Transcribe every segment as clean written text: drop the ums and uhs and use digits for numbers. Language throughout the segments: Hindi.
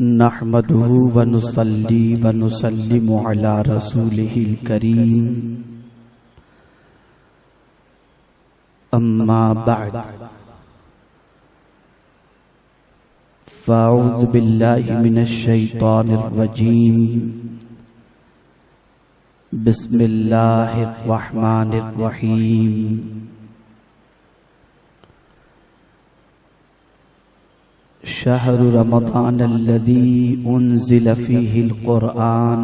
नहमदुहु व नुसल्ली व नुसल्लिमु अला रसूलिहिल करीम। अम्मा बअद, फ़अऊज़ु बिल्लाहि मिनश शैतानिर रजीम। बिस्मिल्लाहिर रहमानिर रहीम। शहरु रमज़ान अल्लज़ी उन्ज़िल फ़ीहिल क़ुरआन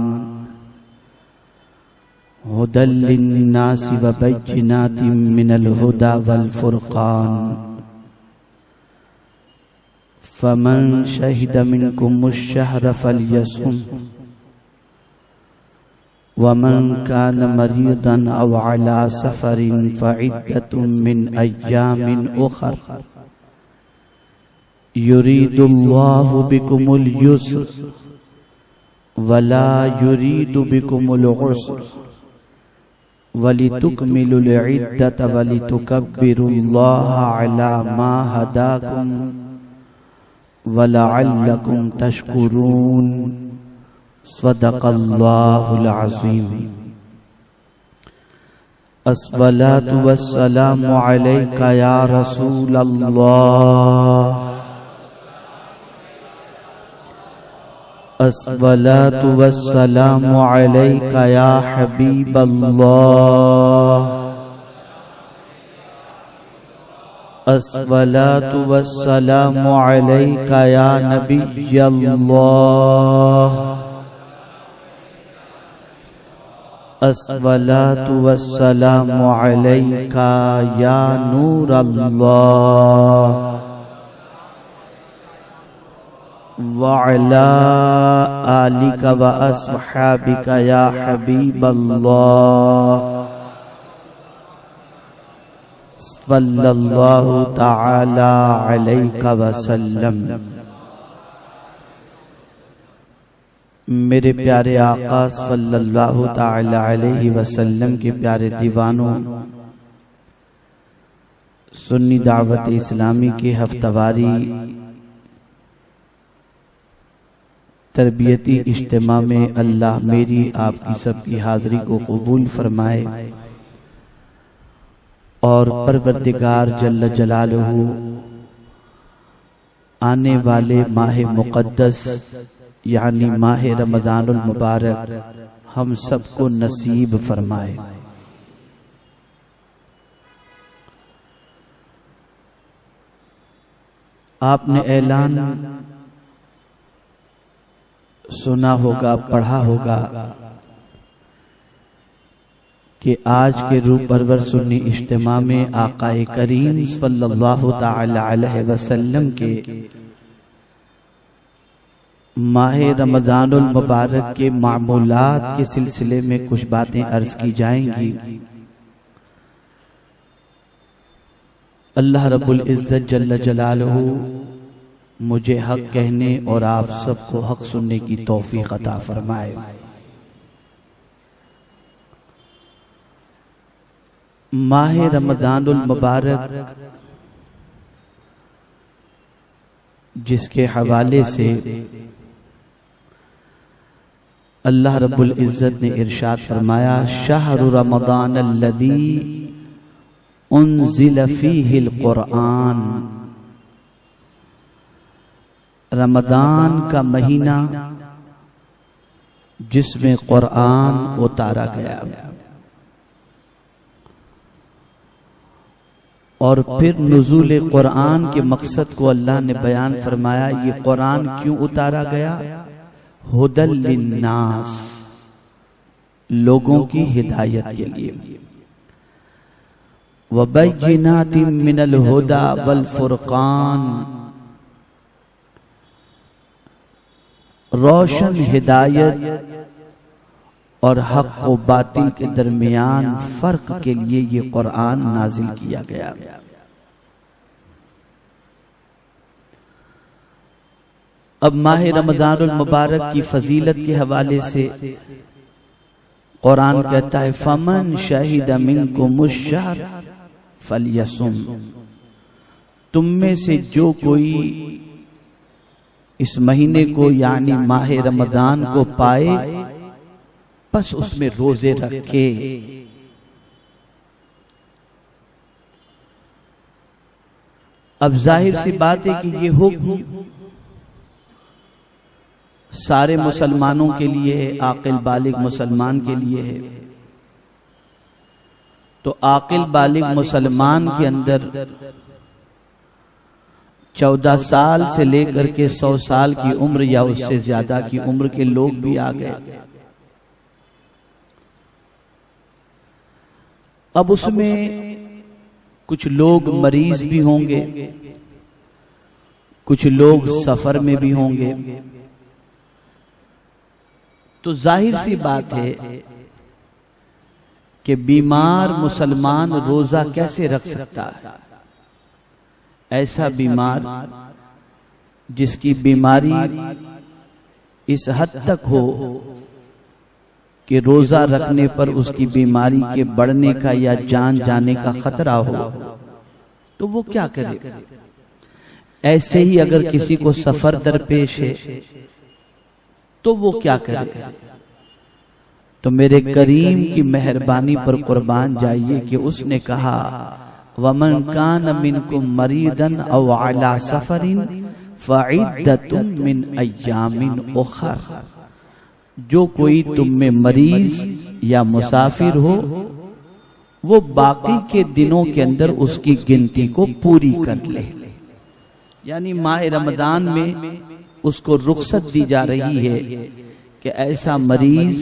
हुदल लिन्नासि व बय्यिनातिम मिनल हुदा वल फ़ुरक़ान। फ़मन शहिद मिनकुमुश शहर फ़लयसुम वमन कान मरीदन अव अला सफ़रिन फ़इद्दतुम मिन अय्यामिन उख़र। युरीदुल्लाहु बिकुमुल युस्र वला युरीदु बिकुमुल उस्र वलितुकमिलुल इद्दत वलितुकब्बिरुल्लाह अला मा हदाकुम वलअल्लकुम तशकुरून। सदक़ल्लाहुल अज़ीम। अस्सलातु वस्सलामु अलैका या रसूलल्लाह। अस्सलातु वस्सलामु अलैका या हबीबल्लाह। अस्सलातु वस्सलामु अलैका या नबियल्लाह। अस्सलातु वस्सलामु अलैका या नूरल्लाह। वअला आलिका व अस्हाबिका या हबीबल्लाह। सल्लल्लाहु तआला अलैका वसल्लम। मेरे प्यारे आका सल्लल्लाहु तआला अलैहि वसल्लम के प्यारे दीवानों, सुन्नी दावत इस्लामी के हफ्तावारी तरबियती इज्तिमा में अल्लाह मेरी आपकी सबकी हाज़िरी को कबूल फरमाए और परवरदिगार जल्ल जलालहू आने वाले माह मुक़द्दस यानी माह रमज़ानुल मुबारक हम सबको नसीब फरमाए। आपने ऐलान सुना होगा, पढ़ा होगा कि आज के रूह परवर सुन्नी इज्तिमा में आकाए करीम सल्लल्लाहु तआला अलैहि वसल्लम के माह रमज़ानुल मुबारक के मामूलात के सिलसिले में कुछ बातें अर्ज की जाएंगी। अल्लाह रब्बुल इज्जत जल्ल जलालहू मुझे हक कहने और आप सबको हक सुनने की तौफीक अता फरमाए। माह रमज़ानुल मुबारक जिसके हवाले से अल्लाह रब्बुल इज्जत ने इरशाद फरमाया, शहरु रमज़ान अल्लज़ी उन्ज़िल फ़ीहिल क़ुरआन। रमज़ान का महीना जिसमें क़ुरआन उतारा गया। और फिर नुज़ूल क़ुरआन के मकसद को अल्लाह ने बयान फरमाया। ये क़ुरआन क्यों उतारा गया? हुदल लिन्नास, लोगों की हिदायत के लिए। व बय्यिनातिम मिनल हुदा वल फ़ुरक़ान, रोशन हिदायत और हक व बातिल के दरमियान फर्क के लिए ये क़ुरआन नाजिल किया गया। अब माह रमज़ानुल मुबारक की फजीलत के हवाले से क़ुरआन कहता है, फमन शहिद मिनकुमुश शहर फलयसुम, तुम में से जो कोई इस महीने को यानी माह रमजान को पाए, बस उसमें रोजे रखे। अब जाहिर सी बात है कि ये हुक्म सारे मुसलमानों के लिए है, आकिल बालिग मुसलमान के लिए है। तो आकिल बालिग मुसलमान के अंदर 14 साल से लेकर के 100 साल की उम्र या उससे ज्यादा की उम्र के लोग भी आ गए। अब उसमें कुछ लोग मरीज भी होंगे, कुछ लोग सफर में भी होंगे। तो जाहिर सी बात है कि बीमार मुसलमान रोजा कैसे रख सकता है? ऐसा बीमार जिसकी बीमारी इस हद तक हो कि रोजा रखने पर उसकी बीमारी के बढ़ने का या जान जाने का खतरा हो, तो वो क्या करे? ऐसे ही अगर किसी को सफर दरपेश है तो वो क्या करे? तो मेरे करीम की मेहरबानी पर कुर्बान जाइए कि उसने कहा, वमन कान मिनकुम मरीदन औ अला सफरिन फइद्दतुम मिन अय्यामिन उखर। जो कोई तुम में मरीज या मुसाफिर हो, वो बाकी के दिनों के अंदर उसकी गिनती को पूरी कर ले। यानी माह रमजान में उसको रुखसत दी जा रही है कि ऐसा मरीज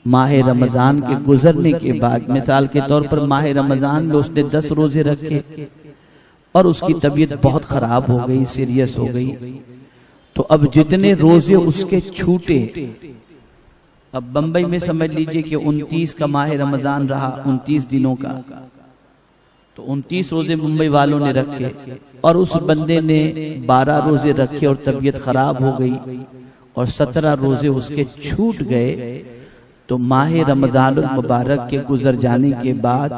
माह रमजान के गुजरने के बाद, मिसाल के तौर पर माह रमजान में उसने 10 रोजे रखे और उसकी तबीयत बहुत खराब हो गई, सीरियस हो गई, तो अब जितने रोजे उसके छूटे, अब बंबई में समझ लीजिए कि 29 का माह रमजान रहा, 29 दिनों का, तो 29 रोजे मुंबई वालों ने रखे और उस बंदे ने 12 रोजे रखे और तबीयत खराब हो गई और 17 रोजे उसके छूट गए। तो माह रमजानुल मुबारक के गुजर जाने के बाद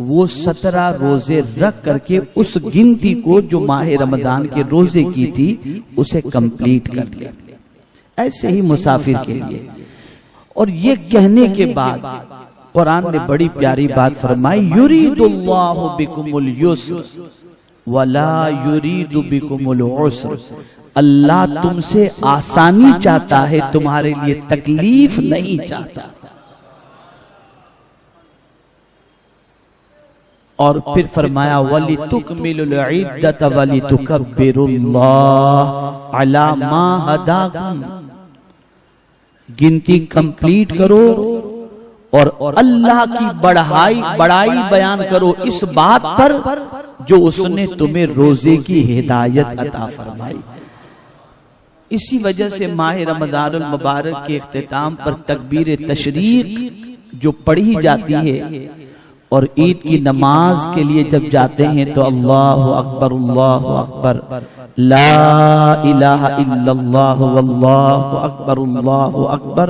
वो 17 रोजे रख करके उस गिनती को जो माह रमजान के रोजे की थी उसे कंप्लीट कर ले। ऐसे ही मुसाफिर के लिए। और ये कहने के बाद कुरान ने बड़ी प्यारी बात फरमाई, युरीदुल्लाहु बिकुमुल युस्र वला युरीदु बिकुमुल उस्र। अल्लाह तुमसे आसानी चाहता है, तुम्हारे लिए तकलीफ नहीं चाहता। और फिर फरमाया, वलितुकमिलुल इद्दत वलितुकब्बिरुल्लाह अला मा हदाकुम। गिनती कंप्लीट करो और अल्लाह की बड़ाई बयान करो इस बात पर जो उसने तुम्हें रोजे की हिदायत अता फरमाई। इसी वजह से माह रमजानुल मुबारक के इख्तिताम पर तकबीर तशरीक जो पढ़ी जाती है और ईद की नमाज के लिए जब जाते हैं तो अल्लाहु अकबर ला इलाहा इल्लल्लाह वल्लाहु अकबर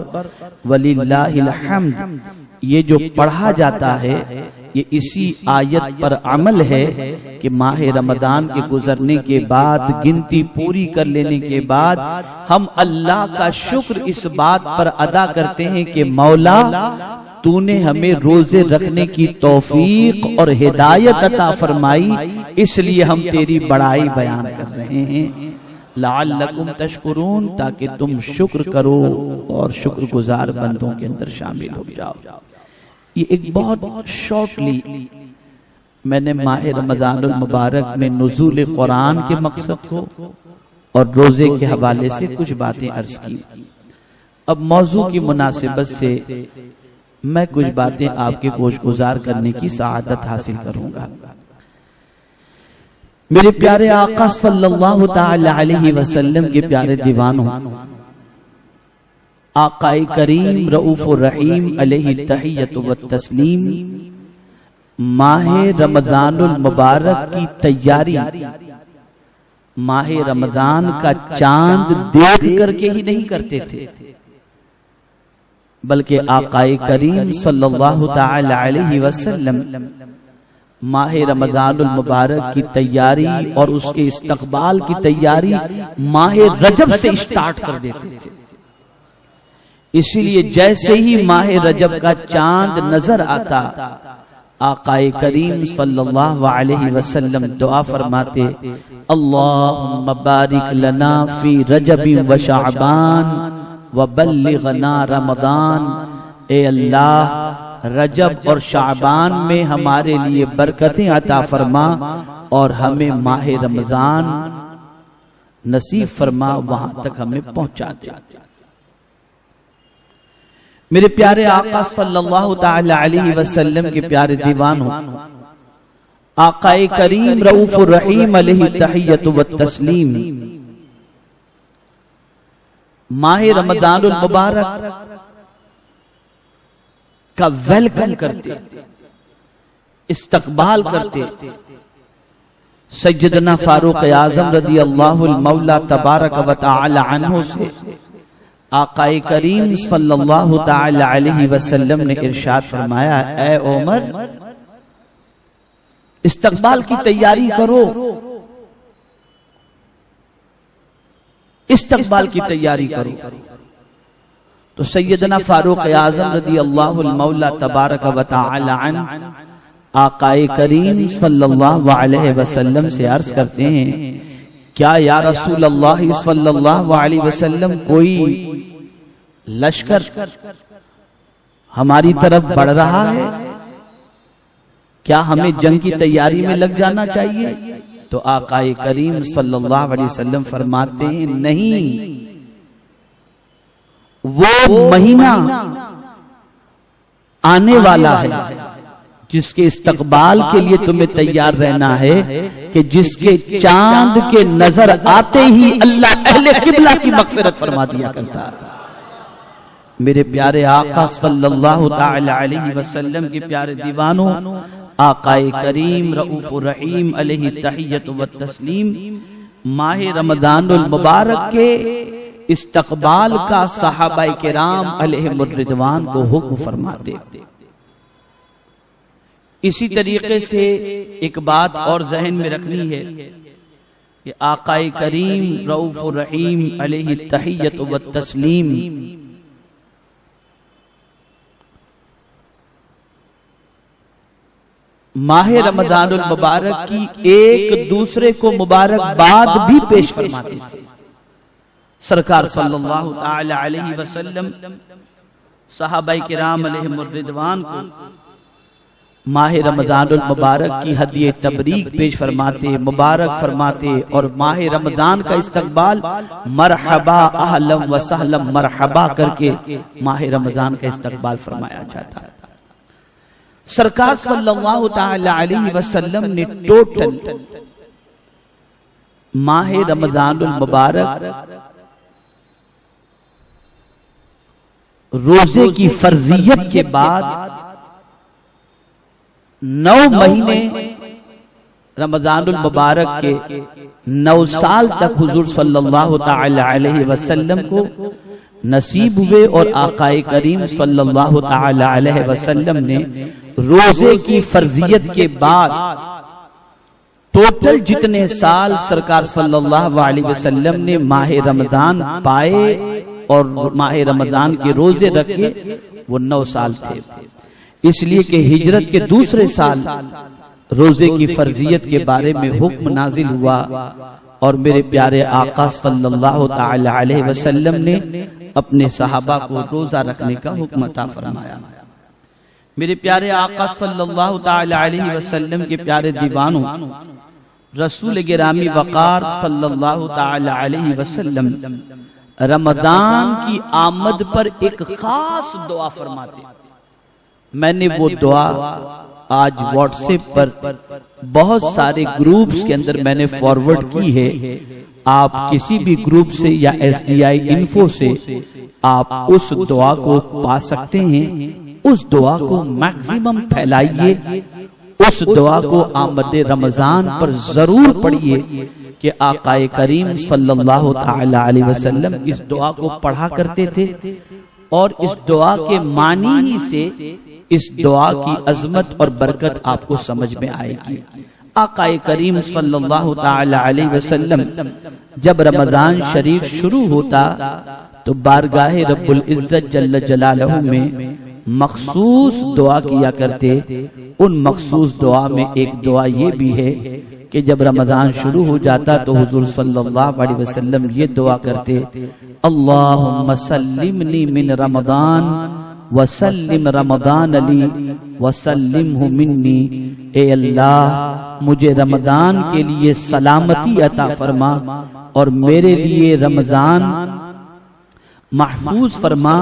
वलिल्लाहिल हम्द, ये जो पढ़ा जाता है ये इसी आयत पर अमल है कि माह रमजान के गुजरने के बाद, गिनती पूरी कर लेने के बाद हम अल्लाह का शुक्र इस बात पर अदा करते हैं कि मौला तूने हमें रोजे रखने की तौफीक और हिदायत अता फरमाई, इसलिए हम तेरी बड़ाई बयान कर रहे हैं। लअल्लकुम तशकुरून, ताकि तुम शुक्र करो और शुक्रगुजार बंदों के अंदर शामिल हो जाओ। ये एक बहुत शॉर्टली मैंने माह रमजानुल मुबारक में नुज़ूल कुरान के मकसद को और रोजे के हवाले से कुछ बातें अर्ज की। अब मौजू की मुनासिबत से मैं कुछ बातें आपके गोशगुजार करने की सआदत हासिल करूंगा। मेरे प्यारे आका सल्लल्लाहु ताला अलैहि वसल्लम के प्यारे दीवानों, आकाए करीम रऊफुर रहीम अलैहि तहियतु व तस्लीम माह रमजानुल मुबारक की तैयारी माह रमजान का चांद देख करके ही नहीं करते थे, बल्कि आकाए करीम सल्लल्लाहु ताला अलैहि वसल्लम माह रमजानुल मुबारक की तैयारी और उसके इस्तकबाल की तैयारी माह रजब से स्टार्ट कर देते थे। इसीलिए जैसे ही माह रजब का चांद नजर आता, आकाए करीम सल्लल्लाहु अलैहि वसल्लम दुआ फरमाते, अल्लाहुम्मा बारिक लना फी रजबी व शाबान व बल्लिगना रमदान। ए अल्लाह, रजब और शाबान में हमारे लिए बरकतें अता फरमा और हमें माह रमजान नसीब फरमा, वहां तक हमें पहुंचा दे। मेरे प्यारे आका सल्लल्लाहु ताला अलैहि वसल्लम के प्यारे दीवानों, आकाए करीम रऊफुर रहीम अलैहि तहियतु व तस्लीम माह रमजानुल मुबारक का वेलकम करते, इस्तकबाल करते। सैयदना फारूक आजम रदी अल्लाहुल मौला तबारक व तआला अन्हु से आकाए करीम सल्लल्लाहु ताला अलैहि वसल्लम ने इरशाद फरमाया, ऐ उमर, इस्तकबाल की तैयारी करो, इस्तकबाल की तैयारी करो। तो सैयदना फारूक आजम रदी अल्लाहुल मौला तबारक व तआला अन्हु आकाए करीम सल्लल्लाहु अलैहि वसल्लम से अर्ज करते हैं, क्या या रसूल अल्लाह सल्लल्लाहु अलैहि वसल्लम कोई लश्कर हमारी तरफ बढ़ रहा है, क्या हमें जंग की तैयारी में लग जाना चाहिए? तो आकाए करीम सल्लल्लाहु अलैहि वसल्लम फरमाते हैं, नहीं, वो महीना आने वाला है जिसके इस्तकबाल के लिए तुम्हें तैयार रहना है कि जिसके चांद के नजर आते ही अल्लाह अहले किबला की मगफिरत फरमा दिया करता है। मेरे प्यारे आका सल्लल्लाहु ताला अलैहि वसल्लम के प्यारे दीवानों, आकाए करीम रऊफुर रहीम अलैहि तहियतु व तस्लीम माह रमजानुल मुबारक के इस्तकबाल का सहाबाए किराम अलैहिमुर रिदवान को हुक्म फरमाते। इसी तरीके से एक बात और जहन में रखनी है कि आकाए करीम रऊफुर रहीम अलैहि तहियतु व तस्लीम माह रमजानुल मुबारक की एक दूसरे को मुबारकबाद भी पेश फरमाते थे। सरकार सल्लल्लाहु ताला अलैहि वसल्लम सहाबाए किराम अलैहिमुर रिदवान को माह रमजानुल मुबारक की हदिये तबरीक पेश फरमाते, मुबारक फरमाते और माह रमजान का इस्तकबाल मरहबा अहलम व सहलम मरहबा करके माह रमजान का इस्तकबाल फरमाया जाता है। सरकार सल्लल्लाहु ताला अलैहि वसल्लम ने टोटल माह रमजानुल मुबारक रोजे की फर्जियत के बाद 9 महीने रमजानुल मुबारक के 9 साल तक हुजूर सल्लल्लाहु ताला अलैहि वसल्लम को नसीब हुए और आकाए करीम सल्लल्लाहु ताला अलैहि वसल्लम ने रोजे की फर्जियत के बाद टोटल जितने साल सरकार सल्लल्लाहु अलैहि वसल्लम ने माह रमजान पाए और माह रमजान के रोजे रखे वो 9 साल थे। इसलिए कि हिजरत के दूसरे साल रोजे की फर्जियत के बारे में हुक्म नाजिल हुआ और मेरे प्यारे आका सल्लल्लाहु ताला अलैहि वसल्लम ने अपने सहाबा को रोजा रखने का हुक्म अता फरमाया। मेरे प्यारे आका सल्लल्लाहु ताला अलैहि वसल्लम के प्यारे दीवानों, रसूल गिरामी वकार सल्लल्लाहु ताला अलैहि वसल्लम रमजान की आमद पर एक खास दुआ फरमाते। मैंने वो दुआ आज व्हाट्सएप पर बहुत सारे ग्रुप्स के अंदर मैंने फॉरवर्ड की है। आप किसी भी ग्रुप से या SDI इन्फो से आप उस दुआ को पा सकते हैं। उस दुआ को मैक्सिमम फैलाइए, उस दुआ को आमद रमजान पर जरूर पढ़िए कि आकाए करीम सल्लल्लाहु ताला अलैहि वसल्लम इस दुआ को पढ़ा करते थे और इस दुआ के मानी ही से इस दुआ की अजमत और बरकत आपको समझ में आएगी। आकाए करीम सल्लल्लाहु ताला अलैहि वसल्लम जब रमजान शरीफ शुरू होता तो बारगाहे रब्बुल इज्जत जल्ल जलालहू में मखसूस दुआ किया करते। उन मखसूस दुआ में एक दुआ ये भी है कि जब रमजान शुरू हो जाता तो हुजूर सल्लल्लाहु अलैहि वसल्लम ये दुआ करते, अल्लाहुम्मा सल्लिमनी मिन रमजान वसल्लिम रमजान अली वसल्लिमहु मिन्नी। ए अल्लाह, मुझे रमजान के लिए सलामती अता फरमा और मेरे लिए रमजान महफूज फरमा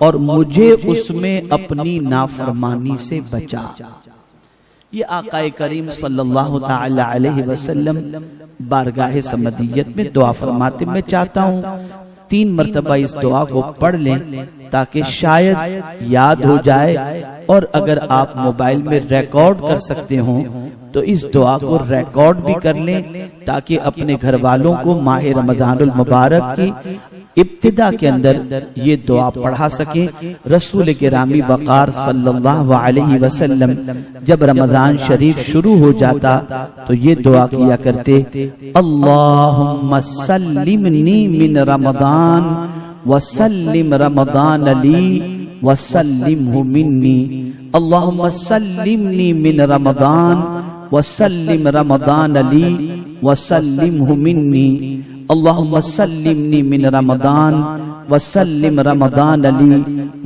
और मुझे उसमें अपनी नाफरमानी से बचा। ये आकाए करीम सल्लल्लाहु ताला अलैहि वसल्लम बारगाहे समदियत में दुआ फरमाते। मैं चाहता हूँ 3 मरतबा इस दुआ को पढ़ लें ताकि शायद याद हो जाए, और अगर आप मोबाइल में रिकॉर्ड कर सकते हो तो इस दुआ को रिकॉर्ड भी कर लें ताकि अपने घर वालों को माह रमजानुल मुबारक की इब्तिदा के अंदर ये दुआ पढ़ा सके। रसूल गिरामी वक़ार सल्लल्लाहु अलैहि वसल्लम जब रमजान शरीफ शुरू हो जाता तो ये दुआ किया करते, अल्लाहुम्मा सल्लिमनी मिन रमजान वसल्लिम रमजान अली वसल्लिमहु मिन्नी। अल्लाहुम्मा सल्लिमनी मिन रमजान वसल्लिम रमजान अली वसल्लिमहु मिन्नी। अल्लाहुम्मा सल्लिमनी मिन रमजान वसल्लिम रमजान अली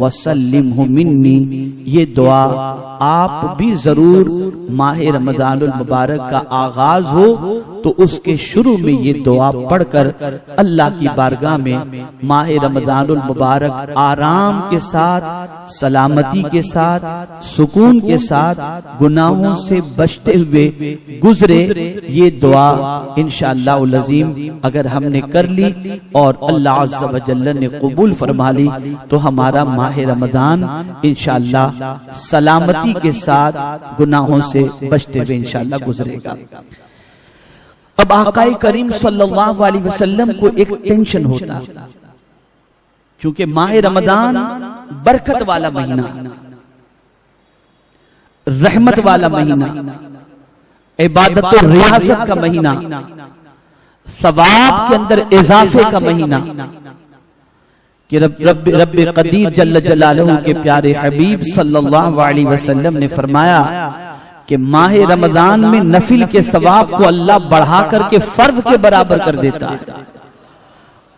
वसल्लिमहु मिन्नी। ये दुआ आप भी जरूर माह रमजानुल मुबारक का आगाज हो तो उसके शुरू में ये दुआ पढ़कर अल्लाह की बारगाह में माह रमजानुल मुबारक आराम के साथ, सलामती के साथ, सुकून के साथ, गुनाहों से बचते हुए गुजरे। ये दुआ इंशाअल्लाह अज़ीम अगर हमने कर ली और अल्लाह अज़्ज़ व जल्ल ने कबूल फरमा ली तो हमारा माह रमजान इंशाअल्लाह सलामती के साथ गुनाहों से बचते हुए इंशाअल्लाह गुजरेगा। अब आकाए करीम सल्लल्लाहु अलैहि वसल्लम को एक टेंशन होता, क्योंकि माह रमजान बरकत वाला महीना, रहमत वाला महीना, इबादत और रियासत का महीना, सवाब के अंदर इजाफे का महीना कि रब्बे कदीर जल्ल जलालहू के प्यारे हबीब सल्लल्लाहु अलैहि वसल्लम ने फरमाया कि माह रमजान में नफिल के सवाब को अल्लाह बढ़ा करके फर्ज के बराबर कर देता है,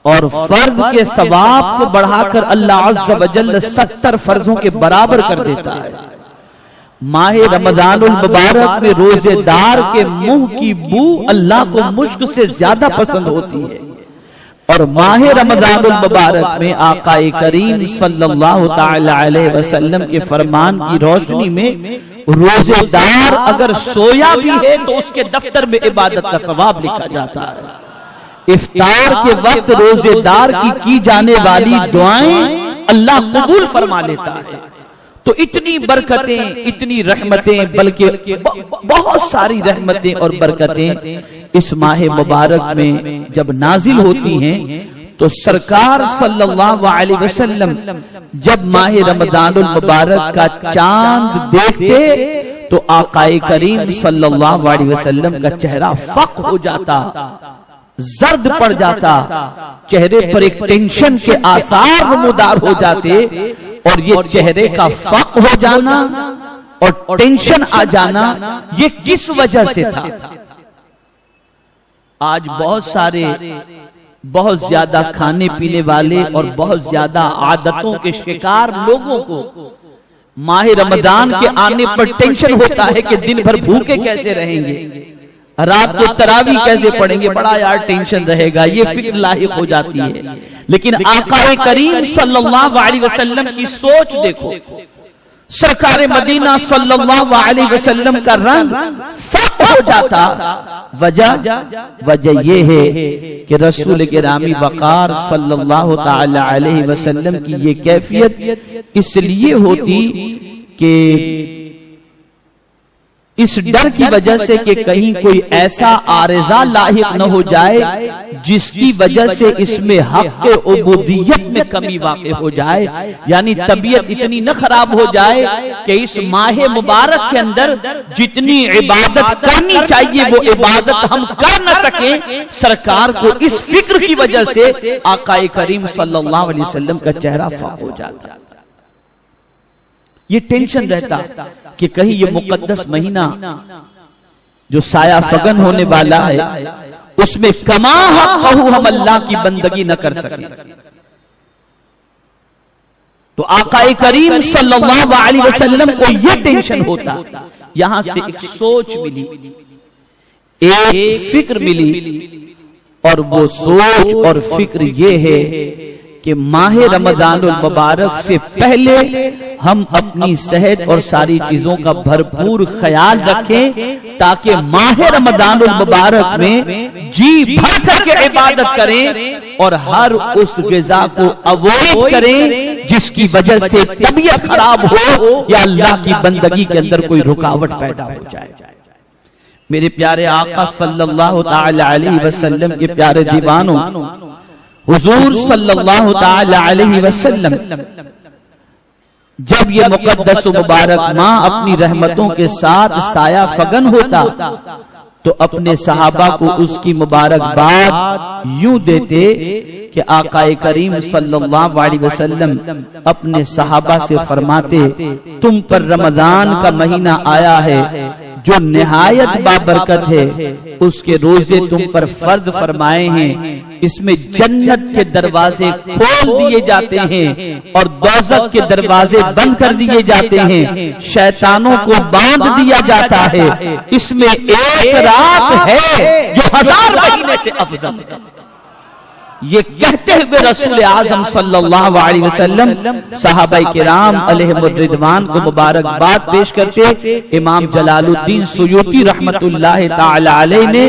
और फर्ज के सवाब को बढ़ाकर अल्लाह अज़्ज़ व जल्ल 70 फर्जों के बराबर कर देता है। माह रमजानुल मुबारक में रोजेदार के मुंह की बू अल्लाह को मुश्क से ज्यादा पसंद होती है, और माह रमजानुल मुबारक में आकाए करीम सल्लल्लाहु ताला अलैहि वसल्लम के फरमान की रोशनी में रोजेदार अगर सोया भी है तो उसके दफ्तर में इबादत का सवाब लिखा जाता है। इफ्तार के वक्त रोजेदार की जाने वाली दुआएं अल्लाह कबूल फरमा लेता है। तो इतनी बरकतें, इतनी रहमतें, बल्कि बहुत सारी रहमतें और बरकतें इस माह मुबारक में जब नाजिल होती हैं तो सरकार सल्लल्लाहु अलैहि वसल्लम जब माह रमजानुल मुबारक का चांद देखते तो आकाए करीम सल्लल्लाहु अलैहि वसल्लम का चेहरा फक हो जाता, जर्द पड़ जाता, चेहरे पर एक टेंशन के आसार नमूदार हो जाते, और ये चेहरे का फक हो जाना और टेंशन आ जाना ये किस वजह से था? आज बहुत सारे बहुत ज्यादा खाने पीने वाले और बहुत ज्यादा आदतों के शिकार लोगों को माह रमजान के आने पर टेंशन होता है कि दिन भर भूखे कैसे रहेंगे, रात को तरावी कैसे पढ़ेंगे, बड़ा यार टेंशन रहेगा, ये फिक्र लाहिक हो जाती है। लेकिन आकाए करीम सल्लल्लाहु अलैहि वसल्लम की सोच देखो, सरकार मदीना सल्लल्लाहु अलैहि वसल्लम का रंग फक हो जाता। वजह ये है कि रसूल गिरामी वक़ार सल्लल्लाहु ताला अलैहि वसल्लम की ये कैफियत इसलिए होती कि इस डर की वजह से कि कहीं कोई ऐसा आरिज़ा लाहिक न हो जाए जिसकी वजह से इसमें हक़ उबूदियत में कमी वाक़े हो जाए, यानी तबीयत इतनी न खराब हो जाए कि इस माह मुबारक के अंदर जितनी इबादत करनी चाहिए वो इबादत हम कर न सके। सरकार को इस फिक्र की वजह से आकाए करीम सल्लल्लाहु अलैहि वसल्लम का चेहरा फाक हो जाता, ये टेंशन रहता कि कहीं ये मुकद्दस महीना जो साया फगन होने वाला है उसमें कमा हक़्क़हू हम अल्लाह की बंदगी न कर सके। तो आकाए करीम सल्लल्लाहु अलैहि वसल्लम को ये टेंशन होता। यहां से एक सोच मिली, एक फिक्र मिली, और वो सोच और फिक्र ये है कि माह रमजानुल मुबारक से पहले हम अपनी सेहत और सारी चीजों का भरपूर ख्याल रखें ताकि माह रमजानुल मुबारक में जी भर करके इबादत करें और हर उस ग़िज़ा को अवॉइड करें जिसकी वजह से तबीयत खराब हो या अल्लाह की बंदगी के अंदर कोई रुकावट पैदा हो जाए। मेरे प्यारे आका सल्लल्लाहु ताला अलैहि वसल्लम के प्यारे दीवानों, हुजूर सल्लल्लाहु ताला अलैहि वसल्लम जब ये मुकद्दस मुबारक माह अपनी रहमतों के साथ साया फगन होता तो अपने सहाबा को उसकी मुबारकबाद यूं देते कि आकाए करीम सल्लल्लाहु अलैहि वसल्लम अपने सहाबा से फरमाते, तुम पर रमजान का महीना आया है जो निहायत बाबरकत है, उसके रोजे तुम पर फर्ज फरमाए हैं, इसमें जन्नत के दरवाजे खोल दिए जाते हैं और दोज़ख के दरवाजे बंद कर दिए जाते हैं, शैतानों को बांध दिया जाता है, इसमें एक रात है जो 1000 महीने से अफजल है। ये कहते हुए रसूल आज़म सल्लल्लाहु अलैहि वसल्लम सहाबाए किराम अलैहिमुर रिदवान को मुबारकबाद पेश करते। इमाम जलालुद्दीन सुयूती रहमतुल्लाह ताला अलैह ने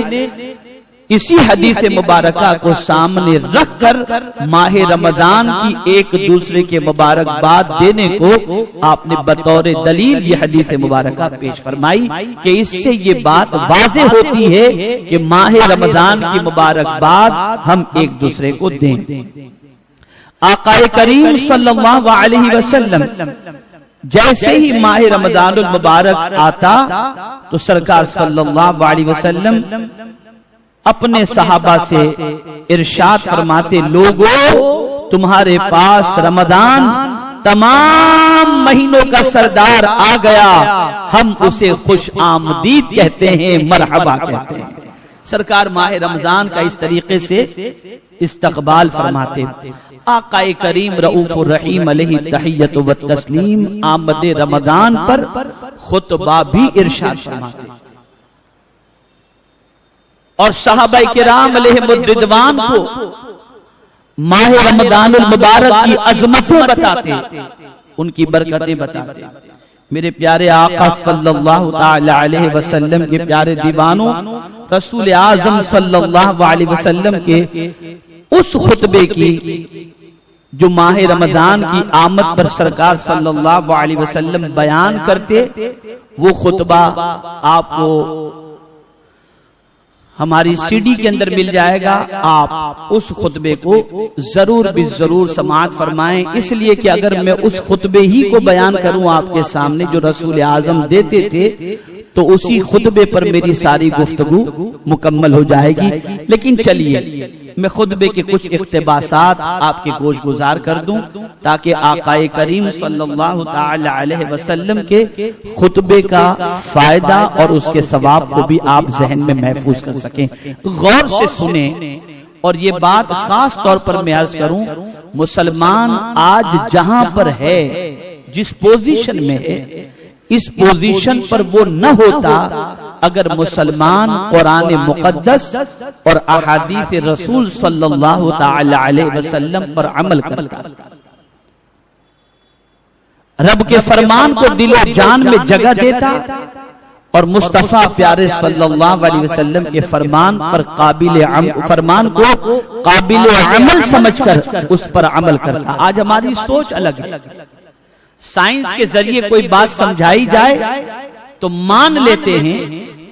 इसी हदीस मुबारका को सामने रखकर माह रमजान की एक दूसरे के मुबारकबाद देने को आपने बतौर दलील ये हदीस मुबारका पेश फरमाई कि इससे ये बात वाज़ेह होती है कि माह रमजान की मुबारकबाद हम एक दूसरे को दें। आकाए करीम सल्लल्लाहु अलैहि वसल्लम जैसे ही माह रमजानुल मुबारक आता तो सरकार सल्लल्लाहु अलैहि वसल्लम अपने सहाबा से इरशाद फरमाते, लोगों तुम्हारे पास रमजान तमाम महीनों का सरदार आ गया, हम उसे खुश आमदीद कहते हैं, मरहबा कहते हैं। सरकार माह रमजान का इस तरीके से इस्तकबाल फरमाते। आकाए करीम रऊफुर रहीम अलैहि तहिय्यतु व तस्लीम आमद रमजान पर खुतबा भी इरशाद फरमाते और सहाबाए किराम अलैहिमुर रिदवान को माह रमजानुल मुबारक की अजमतें बताते, उनकी बरकतें बताते। मेरे प्यारे आका सल्लल्लाहु ताला अलैहि वसल्लम के प्यारे दीवानों, रसूल आज़म सल्लल्लाहु अलैहि वसल्लम के उस खुतबे की जो माह रमजान की आमद पर सरकार सल्लल्लाहु अलैहि वसल्लम बयान करते, वो खुतबा आपको हमारी सीडी के अंदर मिल जाएगा। आप उस खुतबे को जरूर भी जरूर समाअत फरमाएं, इसलिए कि अगर मैं उस खुतबे ही को बयान करूं आपके सामने जो रसूल आज़म देते थे तो उसी खुतबे पर मेरी सारी गुफ्तगू मुकम्मल हो जाएगी। लेकिन चलिए मैं खुतबे के कुछ इख्तिबासात आपके गोश गुजार कर दूं ताकि आकाए करीम सल्लल्लाहु ताला अलैहि वसल्लम के खुतबे का फायदा और उसके सवाब को भी आप जहन में महफूज कर सकें। गौर से सुने, और ये बात खास तौर पर मैं अर्ज करूं, मुसलमान आज जहां पर है, जिस पोजीशन में है, इस पोजीशन पर वो न होता अगर मुसलमान कुरान मुकद्दस और अहादीस रसूल सल्लल्लाहु ताला अलैहि वसल्लम पर अमल करता, रब के फरमान को दिलो जान में जगह देता और मुस्तफा प्यारे सल्लल्लाहु अलैहि वसल्लम के फरमान को काबिल अमल समझकर उस पर अमल करता। आज हमारी सोच अलग है। साइंस के जरिए कोई बात समझाई जाए तो मान लेते हैं,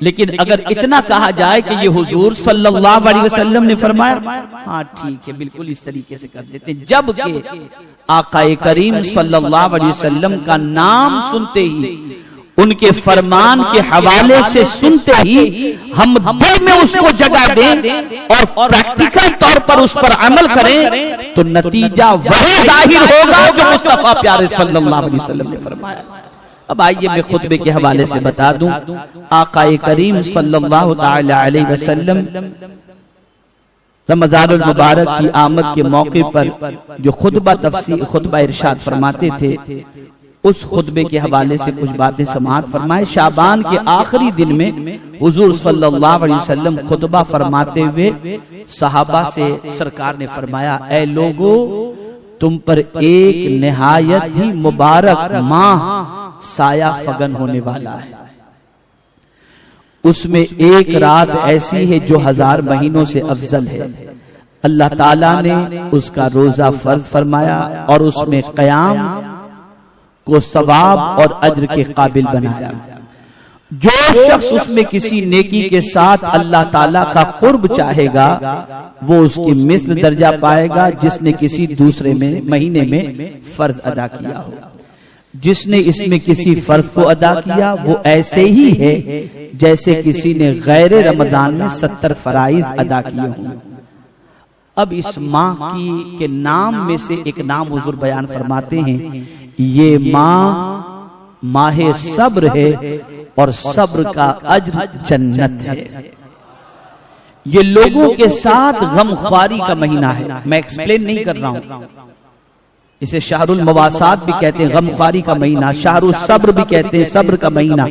लेकिन अगर इतना कहा जाए कि ये हुजूर सल्लल्लाहु अलैहि वसल्लम ने फरमाया, हाँ ठीक है, बिल्कुल इस तरीके से कर देते हैं। जबकि आकाए करीम सल्लल्लाहु अलैहि वसल्लम का नाम सुनते ही, उनके फरमान के हवाले से सुनते ही हम दिल में उसको जगह दें और प्रैक्टिकल तौर पर उस पर अमल करें, तो नतीजा वही जाहिर होगा जो मुस्तफा प्यारे सल्लल्लाहु अलैहि वसल्लम ने फरमाया। अब आइए मैं खुतबे के हवाले से बता दूं, आकाए करीम सल्लल्लाहु ताला अलैहि वसल्लम रमजानुल मुबारक की आमद के मौके पर जो खुतबा इरशाद फरमाते थे, उस खुतबे के हवाले से कुछ बातें समाअत फरमाए। शाबान के आखिरी दिन में हुजूर सल्लल्लाहु अलैहि वसल्लम खुतबा फरमाते हुए सहाबा से सरकार ने फरमाया, ऐ लोगो, तुम पर एक निहायत ही मुबारक माह साया फगन होने वाला है। उसमें एक रात ऐसी है जो 1000 महीनों से अफजल है। अल्लाह ताला ने उसका रोजा फर्ज फरमाया और उसमें क़याम को सवाब और अज्र के काबिल बनाया। जो शख्स उसमें किसी नेकी के साथ अल्लाह ताला का कुर्ब चाहेगा, वो उसकी मिस्ल दर्जा पाएगा जिसने किसी दूसरे महीने में फर्ज अदा किया हो। जिसने इसमें किसी फर्ज को अदा किया वो ऐसे ही है जैसे किसी ने गैर रमजान में 70 फराइज अदा किए हों। अब इस माह की के नाम में से एक नाम हुजूर बयान फरमाते हैं, ये माह सब्र है और सब्र का अज्र जन्नत है। ये लोगों के साथ गमख्वारी का महीना है। मैं एक्सप्लेन नहीं कर रहा हूं, इसे शाहरुल मवासात भी कहते हैं, गमख्वारी का महीना, शाहरुल सब्र भी कहते हैं, सब्र का महीना।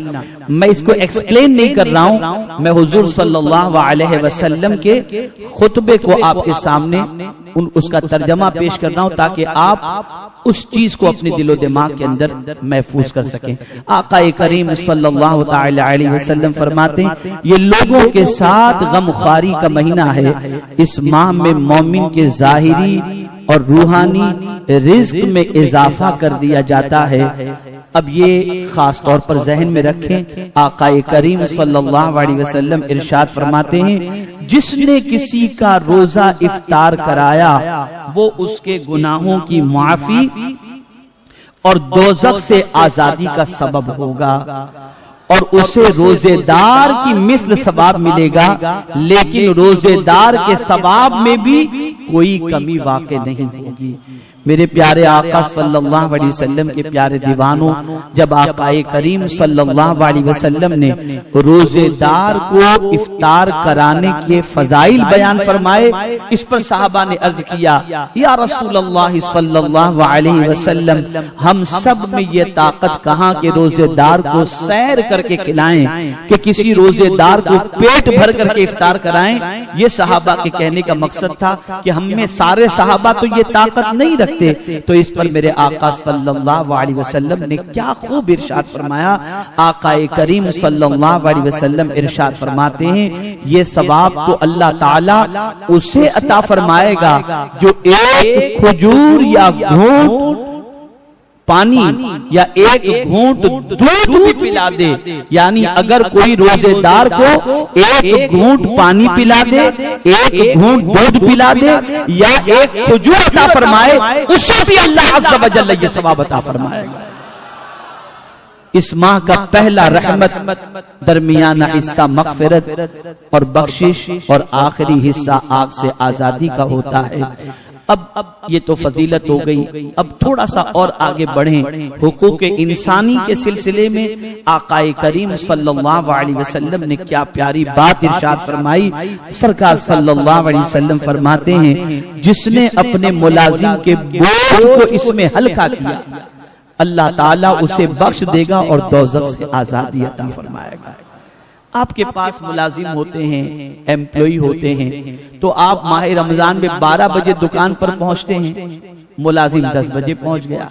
मैं इसको एक्सप्लेन नहीं कर रहा हूं, मैं हुजूर सल्लल्लाहु अलैहि वसल्लम के खुतबे को आपके सामने उसका तर्जमा पेश कर रहा हूं ताकि आप उस चीज को अपने दिलो दिमाग के अंदर महफूज कर सकें। आकाए करीम सल्लल्लाहु अलैहि वसल्लम फरमाते हैं, ये लोगों के साथ गमख्वारी का महीना है। इस माह में मोमिन के जाहिरी और रूहानी रिज्क में इजाफा कर दिया जाता है। अब ये खास तौर पर जहन में रखें, आकाए करीम सल्लल्लाहु अलैहि वसल्लम इरशाद फरमाते हैं, जिसने किसी का रोजा इफ्तार कराया वो उसके गुनाहों की माफी और दोज़ख से आजादी का सबब होगा और उसे रोजेदार की मिस्ल सवाब मिलेगा, लेकिन रोजेदार के सवाब में भी कोई कमी वाक़ई नहीं होगी। मेरे प्यारे आका सल्लल्लाहु अलैहि वसल्लम के प्यारे दीवानों, जब आकाए करीम सल्लल्लाहु अलैहि वसल्लम ने रोजेदार को इफ्तार कराने के फजाइल बयान फरमाए, इस पर साहबा ने अर्ज किया, या रसूलल्लाह सल्लल्लाहु अलैहि वसल्लम, हम सब में ये ताकत कहाँ के रोजेदार को सैर करके खिलाएं कि किसी रोजेदार को पेट भर करके इफ्तार कराएं। ये साहबा के कहने का मकसद था कि हम में सारे साहबा तो ये ताकत नहीं रखते। तो इस पर मेरे आका सल्लल्लाहु अलैहि वसल्लम ने क्या खूब इरशाद फरमाया। आकाए करीम सल्लल्लाहु अलैहि वसल्लम इरशाद फरमाते हैं, ये सवाब तो अल्लाह ताला उसे अता फरमाएगा जो एक खजूर या घूंट पानी या एक घूंट दूध भी पिला दे। यानी अगर कोई रोजेदार को एक घूंट पानी पिला दे, एक घूंट दूध पिला दे या एक खजूर अता फरमाए, उससे भी अल्लाह अज़्ज़ व जल्ल ये सवाब अता फरमाएगा। इस माह का पहला रहमत, दरमियाना हिस्सा मग़फ़िरत और बख्शिश और आखिरी हिस्सा आग से आजादी का होता है। अब ये तो फजीलत हो गई। अब थोड़ा सा और आगे बढ़ें, हुकूक इंसानी के सिलसिले में आकाए करीम सल्लल्लाहु अलैहि वसल्लम ने क्या प्यारी बात इरशाद फरमाई। सरकार सल्लल्लाहु अलैहि वसल्लम फरमाते हैं, जिसने अपने मुलाजिम के बोझ को इसमें हल्का किया, अल्लाह ताला उसे बख्श देगा और दोज़ख से आजादी अता फरमाएगा। आपके पास मुलाजिम होते हैं, एम्प्लॉय होते हैं, तो आप माह रमजान में 12 बजे दुकान पर पहुंचते हैं, मुलाजिम 10 बजे पहुंच गया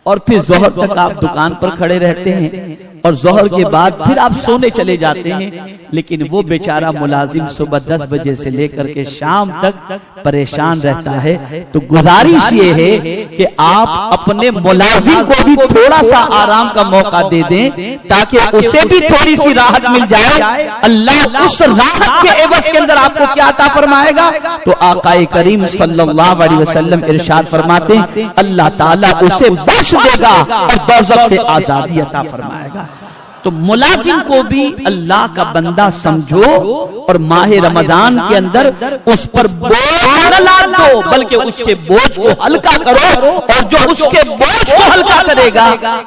और फिर जोहर तक आप दुकान पर खड़े रहते हैं। और जोहर के बाद फिर आप सोने चले जाते हैं, लेकिन वो बेचारा मुलाजिम सुबह 10 बजे से लेकर के शाम तक परेशान रहता है। तो गुजारिश ये है कि आप अपने मुलाजिम को भी थोड़ा सा आराम का मौका दे दें, ताकि उसे भी थोड़ी सी राहत मिल जाए। अल्लाह उस राहत के एवज के अंदर आपको क्या अता फरमाएगा? तो आकाए करीम सल्लल्लाहु अलैहि वसल्लम इरशाद फरमाते हैं, अल्लाह ताला उसे बख्श देगा और दोज़ख से आजादी अता फरमाएगा। तो मुलाजिम को भी अल्लाह का बंदा समझो और माह रमजान के अंदर उस पर बोझ न लाद दो, बल्कि उसके बोझ को हल्का करो। और जो उसके बोझ को हल्का करेगा,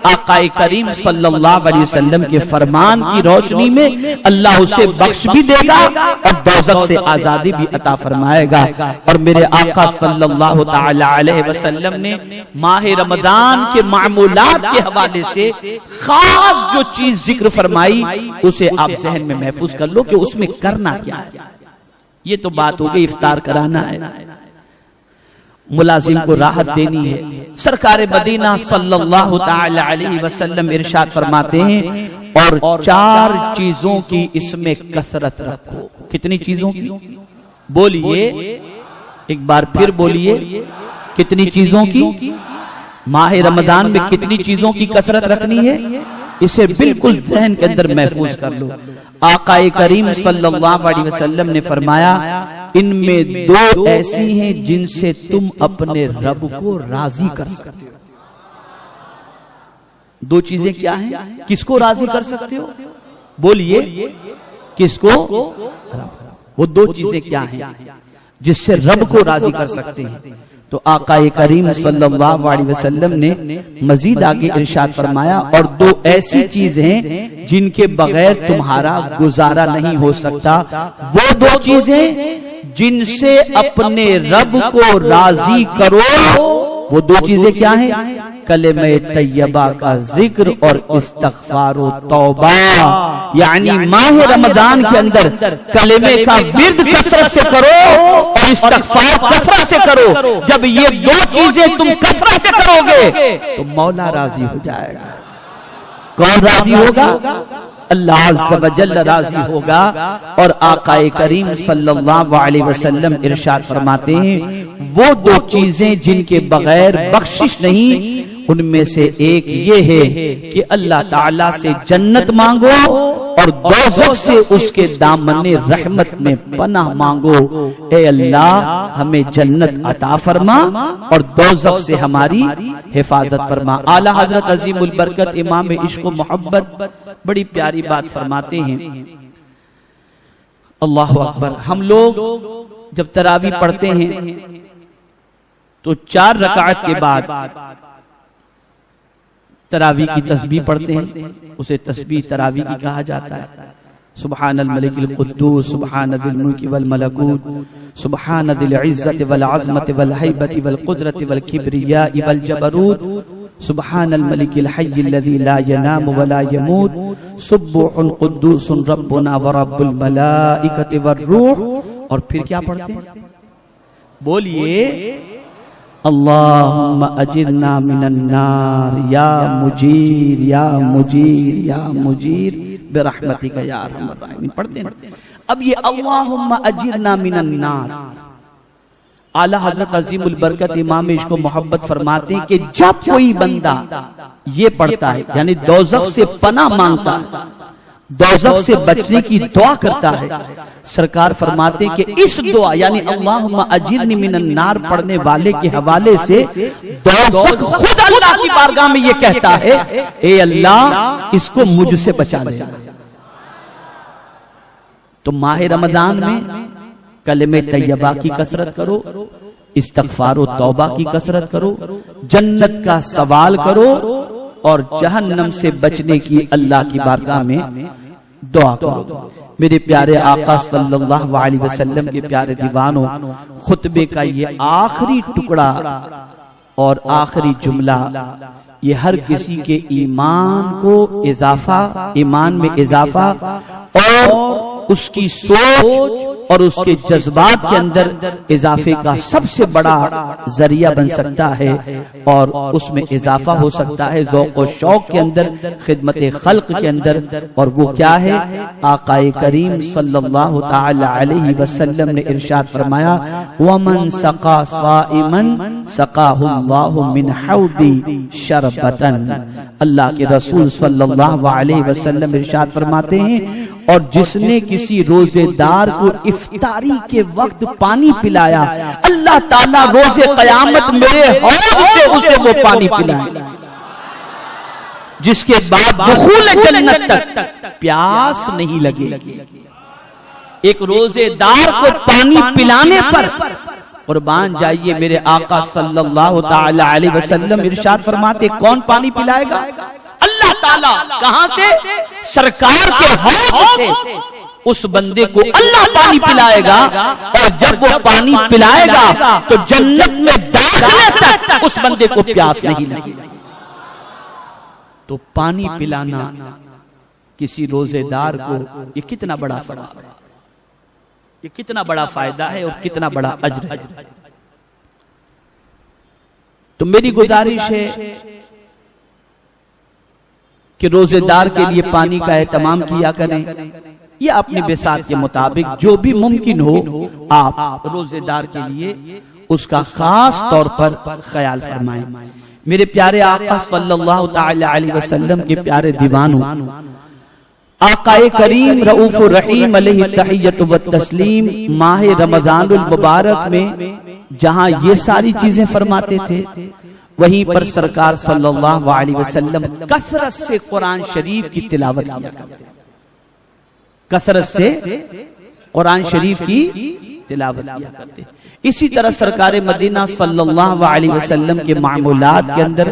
आकाए करीम सल्लल्लाहु अलैहि वसल्लम के फरमान की रोशनी में अल्लाह उसे बख्श भी देगा और दोज़ख से आजादी भी अता फरमाएगा। और मेरे आका सल्लल्लाहु तआला अलैहि वसल्लम ने माह रमजान के मामूलात के हवाले से खास जो चीज जिक्र फरमाई, उसे आप जहन में महफूज कर लो कि उसमें करना क्या है। ये तो बात हो गई, इफ्तार कराना है, मुलाजिम को राहत देनी है। सरकार मदीना सल्लल्लाहु तआला अलैहि वसल्लम इरशाद फरमाते हैं, और 4 चीजों की इसमें कसरत रखो। कितनी चीजों की? बोलिए, एक बार फिर बोलिए, कितनी चीजों की? माह रमजान में कितनी चीजों की कसरत रखनी है? इसे बिल्कुल ज़हन के अंदर महफूज कर लो। आकाए करीम सल्लल्लाहु अलैहि वसल्लम ने फरमाया, इनमें 2 ऐसी हैं जिनसे तुम अपने रब को राजी कर सकते हो। 2 चीजें क्या हैं? किसको राजी कर सकते हो? बोलिए, किसको? वो 2 चीजें क्या हैं जिससे रब को राजी कर सकते हैं? तो आकाए करीम सल्लल्लाहु अलैहि वसल्लम ने मजीद आगे इरशाद फरमाया, और 2 ऐसी चीजें हैं जिनके बगैर तुम्हारा गुजारा नहीं हो सकता। वो 2 चीजें जिनसे अपने रब को राजी करो। वो 2 चीजें क्या हैं? कलेमे तैयबा का जिक्र और इस्तगफार व तौबा। यानी माह रमजान के अंदर कलेमे का विर्द कसरत से करो और इस्तगफार कसरत से करो। जब ये 2 चीजें तुम कसरत से करोगे तो मौला राजी हो जाएगा। कौन राजी होगा? अल्लाह अज़्ज़ व जल्ल राजी होगा। और आकाए करीम सल्लल्लाहु अलैहि वसल्लम इरशाद फरमाते हैं, वो 2 चीजें जिनके बगैर बख्शिश नहीं, उनमें से एक ये है कि अल्लाह ताला से जन्नत मांगो और दोज़ख से उसके दामने रहमत में पनाह मांगो। ए अल्लाह, हमें जन्नत अता फरमा और दोज़ख से हमारी हिफाजत फरमा। आला हजरत अजीमुल बरकत इमाम इश्क व मोहब्बत बड़ी प्यारी बात फरमाते हैं। अल्लाहु अकबर। हम लोग जब तरावी पढ़ते हैं तो 4 रकात के बाद तरावी की तस्बीह पढ़ते हैं, उसे तस्बीह तरावी की कहा जाता है। सुब्हानल मलिकिल कुद्दूस सुब्हानल मुल्क वल मलकूत सुब्हानल इज्जत वल अज़मत वल हैबत वल कुदरत वल किब्रिया वल जबरूत सुब्हानल मलिकिल हय्यिल लज़ी ला यनामु व ला यमूत सुब्बुहुल कुद्दूसुर रब्बुना व रब्बुल मलाइकति वर रूह। और फिर क्या पढ़ते हैं? बोलिए, अल्लाहुम्मा अजिरना मिनन नार या मुजीर या मुजीर या मुजीर बिरहमतिका या अरहमर राहिमीन पढ़ते हैं। अब ये अल्लाहुम्मा अजिरना मिनन नार, आला हजरत अजीमुल बरकत इमाम इश्क व मोहब्बत फरमाते हैं कि जब कोई बंदा ये पढ़ता है, यानी दोज़ख से पनाह मांगता है, दोज़ख से बचने की दुआ करता है, सरकार फरमाते कि इस दुआ यानी अल्लाहुम्मा अजिरनी मिनन नार पढ़ने वाले के हवाले से दोज़ख खुद अल्लाह की बारगाह में ये कहता है, ए अल्लाह, इसको मुझसे बचा ले। तो माह रमजान में कलमे तैयबा की कसरत करो, इस्तगफार व तौबा की कसरत करो, जन्नत का सवाल करो और जहन्नम से बचने की अल्लाह की बारगाह में दुआ करो। मेरे प्यारे आका सल्लल्लाहु अलैहि वसल्लम के प्यारे दीवानों, खुतबे का ये आखिरी टुकड़ा और आखिरी जुमला ये हर किसी के ईमान को इजाफा, ईमान में इजाफा और उसकी सोच और उसके जज्बात के अंदर इजाफे का सबसे बड़ा जरिया बन सकता है और उसमें इजाफा हो सकता है ज़ौक़ और शौक के अंदर, खिदमत खल्क के अंदर। और वो क्या है? आक़ाए करीम सल्लल्लाहु तआला अलैहि वसल्लम ने इरशाद फरमाया, वमन सक़ा साइमन सक़ाहुल्लाहु मिन हौदी शरबतन। अल्लाह के रसूल सल्लल्लाहु अलैहि वसल्लम इरशाद फरमाते हैं, और जिसने किसी रोजेदार को इफ्तारी के वक्त पानी पिलाया, अल्लाह ताला रोजे क़यामत मेरे हौज़ से उसे वो पानी पिलाएगा, जिसके बाद दुखूल जन्नत तक प्यास नहीं लगेगी। एक रोजेदार को पानी पिलाने पर कुर्बान जाइए, मेरे आका सल्लल्लाहु ताला अलैहि वसल्लम इरशाद फरमाते, कौन पानी पिलाएगा? अल्लाह ताला। कहां से? सरकार के हौज़ से उस बंदे को अल्लाह पानी पिलाएगा, और जब वो पानी पिलाएगा तो जन्नत में दाखिले तक उस बंदे को प्यास नहीं लगेगी। तो पानी पिलाना किसी रोजेदार को, ये कितना बड़ा फर्ज है, ये कितना बड़ा फायदा है और कितना बड़ा अज्र है। तो मेरी गुजारिश है कि रोजेदार के लिए पानी का एहतमाम किया करें, या अपने बिसात के मुताबिक जो भी मुमकिन हो आप रोजेदार के लिए उसका खास तौर पर ख्याल फरमाएं। मेरे प्यारे आका सल्लल्लाहु तआला अलैहि वसल्लम के प्यारे दीवानों, आकाए करीम रऊफुर रहीम अलैहि तहिय्यतु व तस्लीम माह रमजानुल मुबारक में जहां ये सारी चीजें फरमाते थे, वहीं पर सरकार सल्लल्लाहु अलैहि वसल्लम कसरत से कुरान शरीफ की तिलावत किया करते, कसरत से कुरान शरीफ की तिलावत किया करते। इसी तरह सरकार मदीना सल्लल्लाहु अलैहि वसल्लम के मामूलात के अंदर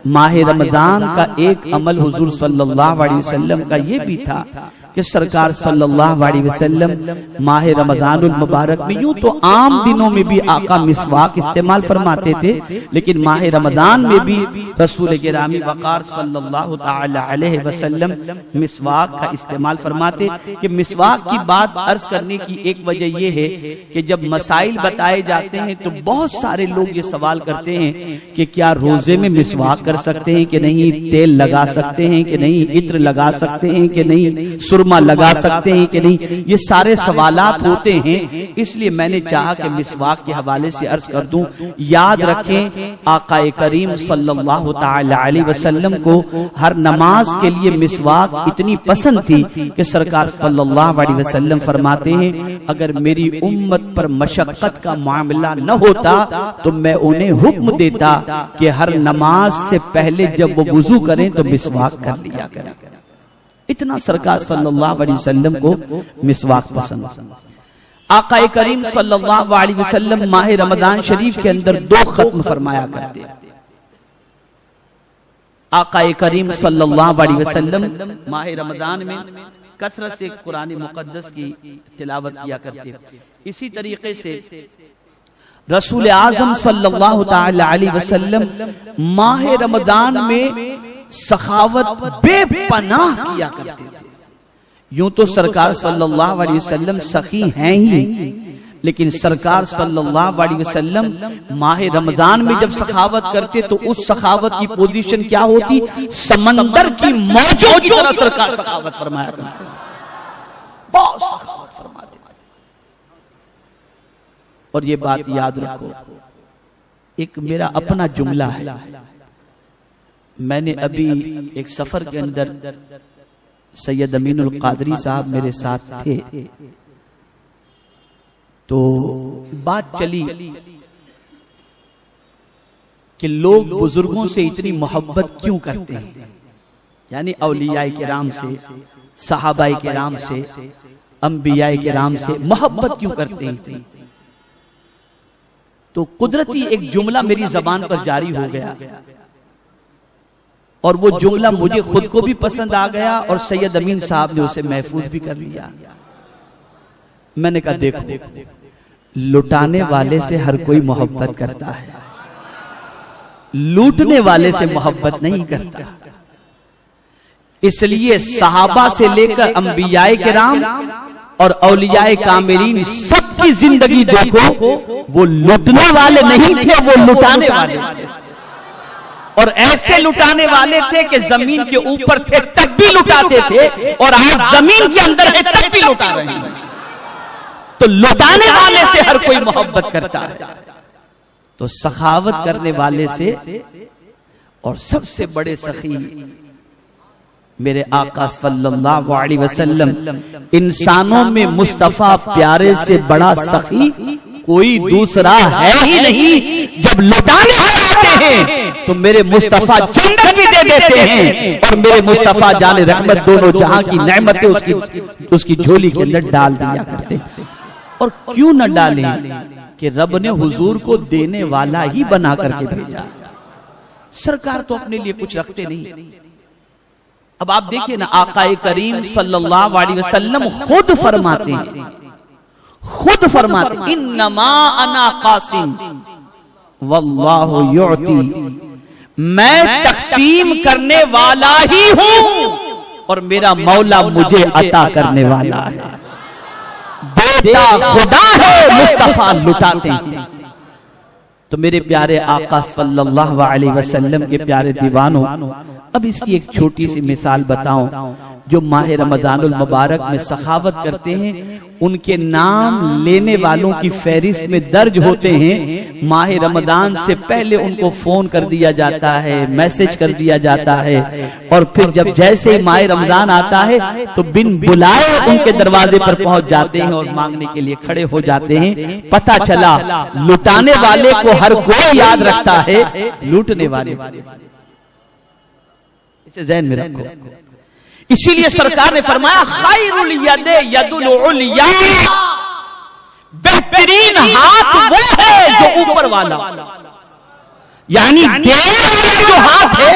माह रमजान का एक अमल हुजूर सल्लल्लाहु अलैहि वसल्लम का ये भी था कि सरकार सल्लल्लाहु अलैहि वसल्लम माह रमजानुल मुबारक में, यूं तो आम दिनों में भी आका मिसवाक इस्तेमाल फरमाते थे, लेकिन माह रमजान में भी रसूल गिरामी वक़ार सल्लल्लाहु तआला अलैहि वसल्लम मिसवाक का इस्तेमाल फरमाते। कि मिसवाक की बात अर्ज करने की एक वजह यह है कि जब मसाइल बताए जाते हैं तो बहुत सारे लोग ये सवाल करते हैं कि क्या रोजे में मिसवाक कर सकते हैं कि नहीं, तेल लगा सकते हैं कि नहीं, इत्र लगा सकते हैं कि नहीं, सुरमा लगा सकते हैं कि नहीं, ये सारे सवालात होते हैं। इसलिए मैंने चाहा कि मिसवाक के हवाले से अर्ज कर दूं। याद रखें, आकाए करीम सल्लल्लाहु तआला अलैहि वसल्लम को हर नमाज के लिए मिसवाक इतनी पसंद थी कि सरकार सल्लल्लाहु अलैहि वसल्लम फरमाते हैं, अगर मेरी उम्मत पर मशक्कत का मामला न होता तो मैं उन्हें हुक्म देता कि हर नमाज से पहले जब वो वुजू करें तो मिसवाक कर लिया करें। इतना सरकार सल्लल्लाहु अलैहि वसल्लम को मिसवाक पसंद। आकाए करीम सल्लल्लाहु अलैहि वसल्लम माह रमजान शरीफ के अंदर 2 खत्म फरमाया करते। आकाए करीम सल्लल्लाहु अलैहि वसल्लम माह रमजान में कसरत से कुरान मुकद्दस की तिलावत किया करते। इसी तरीके से रसूल आजम सल्लल्लाहु तआला अलैहि वसल्लम माह रमजान में सखावत बेपनाह किया करते थे। यूं तो सरकार सल्लल्लाहु अलैहि वसल्लम सखी हैं ही, लेकिन सरकार सल्लल्लाहु अलैहि वसल्लम माह रमजान में जब सखावत करते तो उस सखावत की पोजीशन क्या होती? समंदर की मौजों की तरह सरकार सखावत फरमाया करते, बहुत सखावत फरमाते। और ये बात याद रखो, एक मेरा अपना जुमला है। मैंने अभी एक सफर के अंदर सैयद अमीनुल कादरी साहब मेरे साथ थे, तो बात चली कि लोग बुजुर्गों से इतनी मोहब्बत क्यों करते हैं, यानी औलियाए किराम से, सहाबाए किराम से, अंबियाए किराम से मोहब्बत क्यों करते हैं। तो कुदरती एक जुमला मेरी जबान पर जारी हो गया, और वो जुमला मुझे खुद को भी पसंद आ गया और सैयद अमीन साहब ने उसे महफूज भी कर लिया। मैंने कहा देखो, लुटाने वाले से हर कोई मोहब्बत करता है, लूटने वाले से मोहब्बत नहीं करता। इसलिए सहाबा से लेकर अंबियाए किराम और औलियाए कामिलीन सबकी जिंदगी देखो, वो लुटने वाले नहीं थे, वो लुटाने वाले थे। और ऐसे लुटाने वाले थे कि जमीन के ऊपर थे तब भी लुटाते थे, और आज जमीन के अंदर है तब भी लुटा रहे हैं। तो लुटाने वाले से हर कोई मोहब्बत करता है, तो सखावत करने वाले से, और सबसे बड़े सखी मेरे आका सल्लल्लाहु अलैहि वसल्लम, इंसानों में मुस्तफा प्यारे से बड़ा सखी कोई दूसरा है ही नहीं। जब लुटाने आते हैं तो मेरे मुस्तफा जन्नत भी दे देते हैं, और मेरे मुस्तफा जाने रहमत दोनों जहां की नेमतें उसकी झोली के अंदर डाल दिया करते हैं। और क्यों न डालें कि रब ने हुजूर को देने वाला ही बना करके भेजा। सरकार तो अपने लिए कुछ रखते नहीं। अब आप देखिए ना, आकाए करीम सल्लल्लाहु अलैहि वसल्लम खुद फरमाते इन्नमा अना कासिम वल्लाहु युअती, मैं तकसीम करने वाला ही हूं और मेरा मौला मुझे अता करने वाला है। देता खुदा है, मुस्तफा लुटाते हैं। तो मेरे प्यारे आका सल्लल्लाहु अलैहि वसल्लम के प्यारे दीवानों, अब इसकी एक छोटी सी मिसाल बताऊं। जो माह रमजानुल मुबारक में सखावत करते हैं, उनके नाम लेने वालों की फहरिस्त में दर्ज होते हैं। माह रमजान से पहले उनको फोन कर दिया जाता है, मैसेज कर दिया जाता है, और फिर जब जैसे ही माह रमजान आता है तो बिन बुलाए उनके दरवाजे पर पहुंच जाते हैं और मांगने के लिए खड़े हो जाते हैं। पता चला लुटाने वाले को हर कोई याद रखता है, लूटने वाले इसे ज़हन में रखो। इसीलिए सरकार ने फरमाया खैरुल यदे यदुल उलिया, बेहतरीन हाथ वो है जो ऊपर वाला, यानी देने वाला जो हाथ है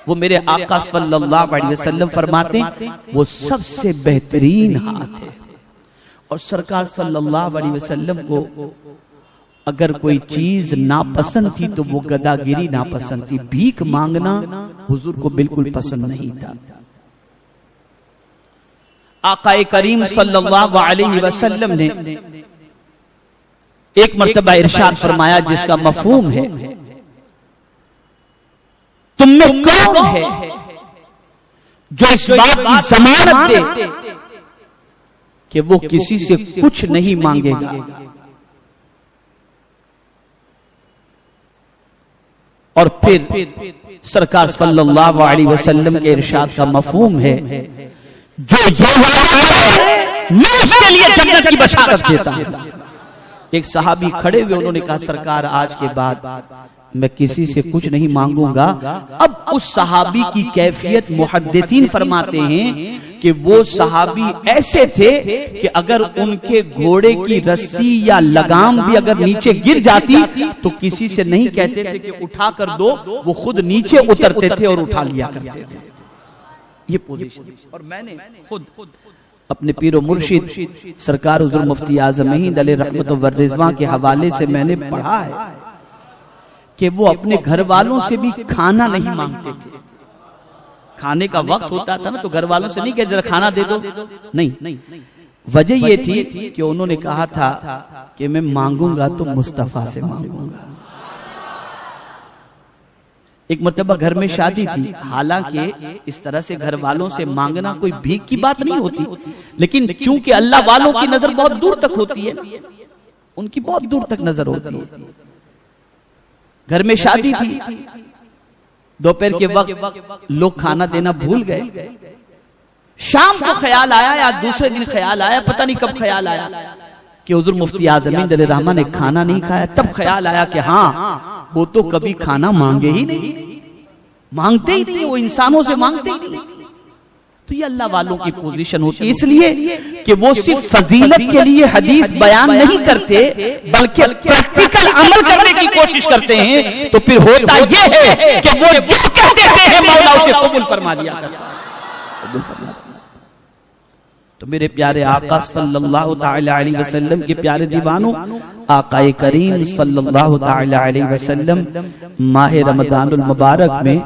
वो मेरे आका सल्लल्लाहु अलैहि वसल्लम फरमाते वो सबसे बेहतरीन हाथ है। और सरकार सल्लल्लाहु अलैहि वसल्लम को अगर कोई चीज नापसंद थी तो वो गदागिरी नापसंद थी, भीख मांगना हुजूर को बिल्कुल पसंद नहीं था। आकाए करीम सल्लल्लाहु अलैहि वसल्लम ने एक मर्तबा इरशाद फरमाया जिसका मफहूम है, तुम में कौन है जो इस बात की जमानत दे कि वो किसी से कुछ नहीं मांगेगा। और फिर सरकार सल्लल्लाहु अलैहि वसल्लम के इरशाद का मफहूम है, जो ये मैं उसके लिए जन्नत की बशारत देता हूं। एक सहाबी खड़े हुए, उन्होंने कहा सरकार आज के बाद मैं किसी से कुछ नहीं मांगूंगा। अब उस सहाबी की कैफियत मुहद्दिसीन फरमाते हैं कि वो सहाबी ऐसे थे कि अगर उनके घोड़े की रस्सी या लगाम भी अगर नीचे गिर जाती तो किसी से नहीं कहते थे कि उठा कर दो, वो खुद नीचे उतरते थे और उठा लिया करते थे। ये पोजीशन। और मैंने खुद अपने पीरो मुर्शिद सरकार हुजूर मुफ्ती आज़म हिंद अलैहि रहमत व रिज़वान के हवाले से मैंने पढ़ा है कि वो अपने घर वालों से भी खाना नहीं मांगते थे। खाने का वक्त होता था ना तो घर वालों से नहीं कहते जरा खाना दे दो, नहीं। वजह ये थी कि उन्होंने कहा था कि मैं मांगूंगा तो मुस्तफा से मांगूंगा। एक मर्तबा घर में शादी थी, हालांकि इस तरह से घर वालों से मांगना कोई भीख की बात नहीं होती, लेकिन क्योंकि अल्लाह वालों की नजर बहुत दूर तक होती है, उनकी बहुत दूर तक नजर होती है। घर में शादी थी, दोपहर के वक्त लोग खाना देना भूल गए। शाम को ख्याल आया या दूसरे दिन ख्याल आया, पता नहीं कब ख्याल आया कि हुजूर मुफ्ती आज़म हिंद अलैहि रहमान ने खाना नहीं खाया। तब ख्याल आया कि हाँ, वो तो कभी खाना मांगे ही नहीं, मांगते ही नहीं, वो इंसानों से मांगते ही नहीं। तो ये अल्लाह वालों की पोजीशन होती है, इसलिए कि वो सिर्फ फजीलत के लिए हदीस बयान नहीं करते बल्कि प्रैक्टिकल अमल करने की कोशिश करते हैं। तो फिर होता ये है कि वो जो कह देते हैं मौला उसे कबूल फरमा लिया करता है। तो तो मेरे प्यारे आका सल्लल्लाहु ताला अलैहि वसल्लम के प्यारे दीवानों, आकाए करीम सल्लल्लाहु ताला अलैहि वसल्लम माह रमजानुल मुबारक में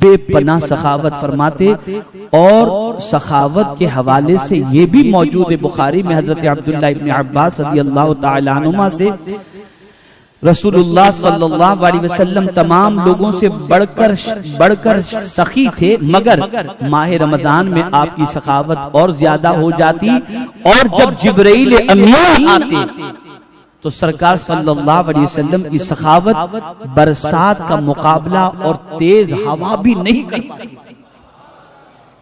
बेपनाह सखावत फरमाते। और सखावत के हवाले से ये भी मौजूद है बुखारी में, हजरत अब्दुल्लाह इब्न अब्बास रदियल्लाहु ताला अन्हुमा से, रसूलुल्लाह सल्लल्लाहु अलैहि वसल्लम तमाम लोगों से बढ़कर सखी थे, मगर माह रमजान में आपकी सखावत और ज्यादा हो जाती। और जब जिब्राइल अमीन आते तो सरकार सल्लल्लाहु अलैहि वसल्लम की सखावत बरसात का मुकाबला और तेज हवा भी नहीं कर पाती थी।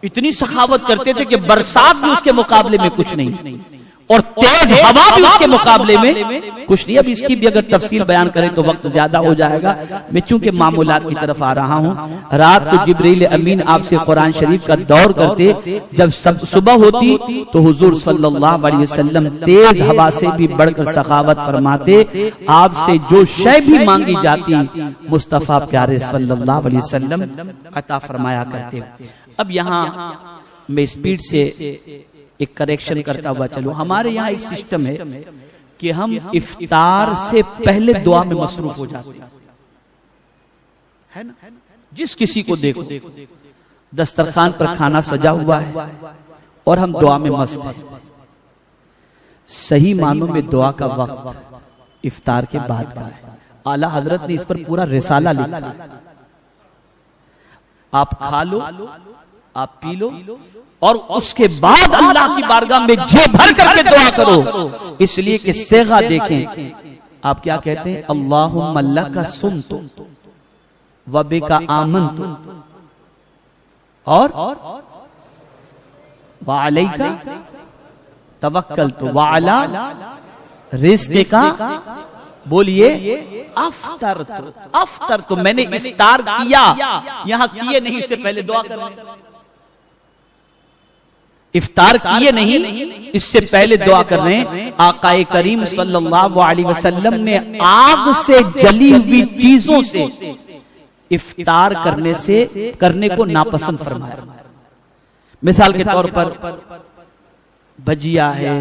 इतनी सखावत करते थे कि बरसात भी उसके मुकाबले में कुछ नहीं और तेज हवा भी उसके मुकाबले में कुछ नहीं। अब इसकी भी अगर तफसील बयान करें तो वक्त ज्यादा हो जाएगा। मैं चूंकि मामूलात की तरफ आ रहा हूँ, रात को जिब्रील अमीन आपसे कुरान शरीफ का दौर करते, जब सुबह होती तो हुजूर सल्लल्लाहु अलैहि वसल्लम तेज हवा से भी बढ़कर सखावत फरमाते। आपसे जो शय भी मांगी जाती मुस्तफा प्यारे सल्लल्लाहु अलैहि वसल्लम अता फरमाया करते। अब यहाँ मैं स्पीड से एक करेक्शन करता हुआ चलो। हमारे यहाँ एक सिस्टम है कि हम इफ्तार से पहले दुआ में मसरूफ हो जाते हैं ना। जिस किसी को देखो दस्तरखान पर खाना सजा हुआ है और हम दुआ में मस्त हैं। सही मानों में दुआ का वक्त इफ्तार के बाद का है। आला हजरत ने इस पर पूरा रिसाला लिखा है। आप खा लो, आप पी लो और उसके बाद अल्लाह की बारगाह में जी भर करके दुआ करो। इसलिए कि सेगा देखें, आप क्या कहते हैं, अल्लाहुम्मा लका सुमतु व बिका आमनतु और व अलैका तवक्कलतु व अला रिज़्क़िका, बोलिए अफ्तर तो मैंने इफ्तार किया, यहां किए नहीं, इससे पहले दुआ करना। इफ्तार किए नहीं, इससे पहले दुआ कर रहे हैं। आकाए करीम सल्लल्लाहु अलैहि वसल्लम ने आग से जली हुई चीजों से इफ्तार करने को नापसंद फरमाया। मिसाल के तौर पर भजिया है,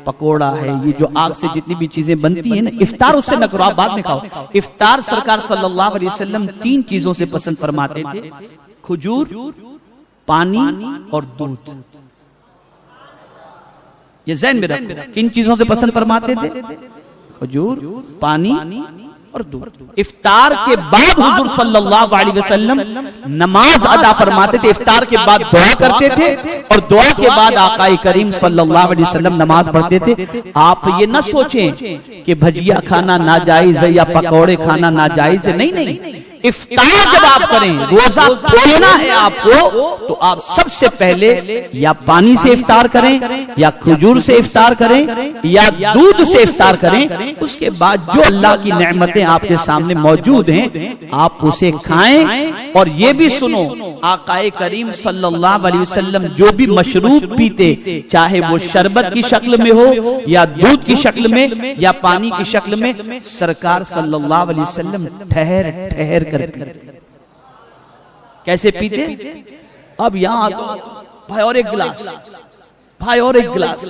पकोड़ा है, ये जो आग से जितनी भी चीजें बनती हैं ना, इफ्तार उससे न करो, आप बाद में खाओ। इफ्तार सरकार सल्लल्लाहु अलैहि वसल्लम 3 चीजों से पसंद फरमाते थे, खजूर, पानी और दूध। ये ज़हन में रखो, किन चीजों से पसंद फरमाते थे, खजूर, पानी और दूध। इफ्तार के बाद हुजूर सल्लल्लाहु अलैहि वसल्लम नमाज अदा फरमाते थे। इफ्तार के बाद दुआ करते थे और दुआ के बाद आकाए करीम सल्लल्लाहु अलैहि वसल्लम नमाज पढ़ते थे। आप ये न सोचें कि भजिया खाना नाजायज है या पकौड़े खाना नाजायज है, नहीं। इफ्तार जब आप करें, रोजा खोलना है आपको, तो आप सबसे पहले या पानी से इफ्तार करें, या खजूर से इफ्तार करें, या दूध से इफ्तार करें। उसके बाद जो अल्लाह की नेमतें आपके सामने मौजूद हैं, आप उसे खाएं। और ये भी सुनो, आकाए करीम सल्लल्लाहु अलैहि वसल्लम जो भी मशरूब पीते, चाहे वो शरबत की शक्ल में हो या दूध की शक्ल में या पानी की शक्ल में, सरकार सल्लल्लाहु अलैहि वसल्लम ठहर ठहर कर पीते। कैसे पीते? अब यहां तो भाई और एक गिलास, भाई और एक गिलास,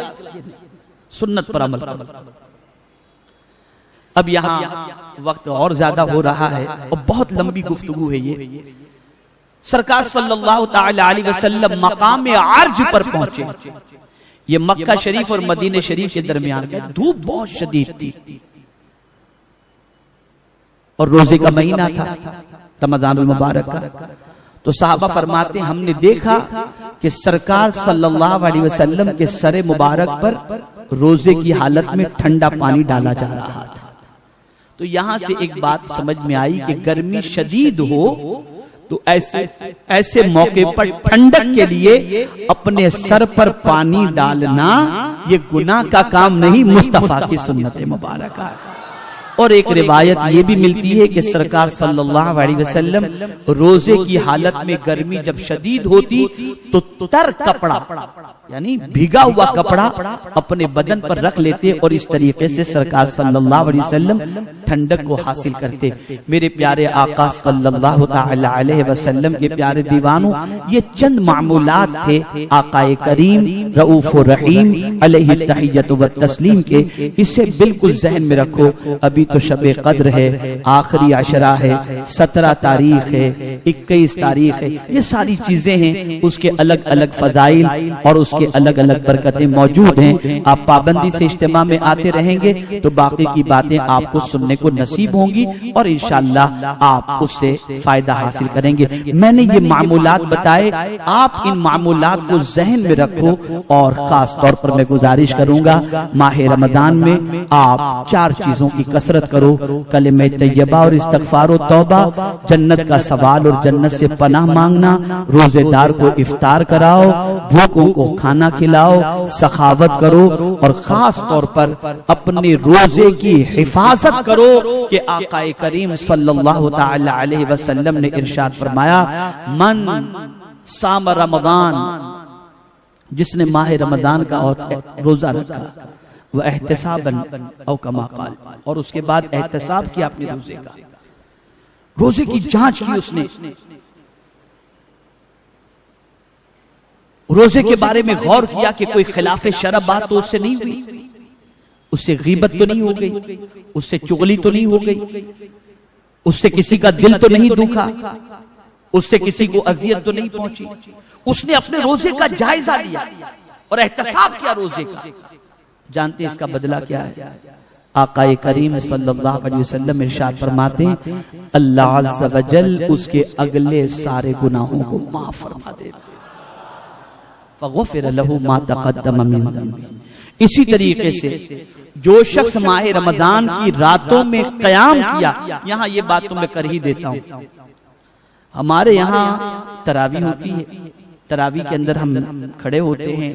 सुन्नत पर अमल करो। अब यहां वक्त और ज्यादा हो रहा है और बहुत लंबी गुफ्तगू है ये। सरकार सल्लल्लाहु ताला अलैहि वसल्लम मकाम अर्ज पर पहुंचे। ये मक्का शरीफ और मदीने शरीफ के दरमियान का, धूप बहुत शदीद थी और रोजे का महीना था, रमजानुल मुबारक का। तो साहबा फरमाते, हमने देखा कि सरकार सल्लल्लाहु अलैहि वसल्लम के सरे मुबारक पर रोजे की हालत में ठंडा पानी डाला जा रहा था। तो यहां से एक बात समझ में आई कि गर्मी शदीद हो तो ऐसे मौके पर ठंडक के लिए अपने सर पर पानी डालना ये गुनाह का काम नहीं, मुस्तफा की सुन्नत मुबारक है। और एक रिवायत ये भी मिलती है कि सरकार सल्लल्लाहु अलैहि वसल्लम रोजे की हालत में गर्मी जब शदीद होती तो तर कपड़ा यानी भीगा हुआ कपड़ा अपने बदन पर रख लेते और इस तरीके से सरकार सल्लल्लाहु अलैहि वसल्लम ठंडक को हासिल करते। मेरे प्यारे आका सल्लल्लाहु तआला अलैहि वसल्लम के प्यारे दीवानों, ये चंद मामूलात थे आकाए करीम रऊफ रहीम अलैहि तहिय्यतु व तस्लीम के। इसे बिल्कुल जहन में रखो। अभी तो शबे कद्र है, आखिरी अशरा है, 17 तारीख है, 21 तारीख है, ये सारी चीजें हैं, उसके अलग अलग फजाइल और उसके अलग अलग बरकतें मौजूद हैं। आप पाबंदी से इज्तिमा में आते रहेंगे तो बाकी की बातें आपको सुनने को नसीब होंगी और इंशाअल्लाह आप उससे फायदा हासिल करेंगे। मैंने ये मामूलात बताए, आप इन मामूलात को जहन में रखो और खास तौर पर मैं गुजारिश करूंगा माह रमजान में आप 4 चीजों की कसरत करो। कलिमे तैयबा और इस्तगफार और तौबा, जन्नत का सवाल और जन्नत से पनाह मांगना, रोजेदार को इफ्तार कराओ, भूखों को खाना खिलाओ, सखावत करो और खास तौर पर अपने रोजे की हिफाजत करो कि आकाए करीम सल्लल्लाहु तआला अलैहि वसल्लम ने इरशाद फरमाया, मन साम रमजान, जिसने माह रमजान का रोजा रखा, वह एहतिसाबन औ कमा क़ाल, और उसके बाद एहतिसाब किया अपने रोजे का, रोजे की जांच की उसने, रोजे के बारे में गौर किया कि कोई खिलाफे शरअ बात तो उससे नहीं हुई, उससे गीबत तो नहीं हो गई, उससे चुगली तो नहीं हो गई, उससे किसी का दिल तो नहीं दुखा, उससे किसी को अजियत तो नहीं पहुंची। उसने अपने रोजे का जायजा लिया और एहतसाब किया रोजे का। जानते हैं इसका बदला क्या है? आकाए करीम सल्लल्लाहु अलैहि वसल्लम इरशाद फरमाते हैं, अल्लाह अज़्ज़ा व जल उसके अगले सारे गुनाहों को माफ फरमा देता, फ़ग़ुफ़िर लहू मा तक़द्दम मिन ज़ंबी। इसी तरीके से जो शख्स माह रमजान की रातों में क़याम किया, यहाँ ये बात तो मैं कर ही देता हूँ, हमारे यहाँ तरावी होती है, तरावी के अंदर हम खड़े होते हैं,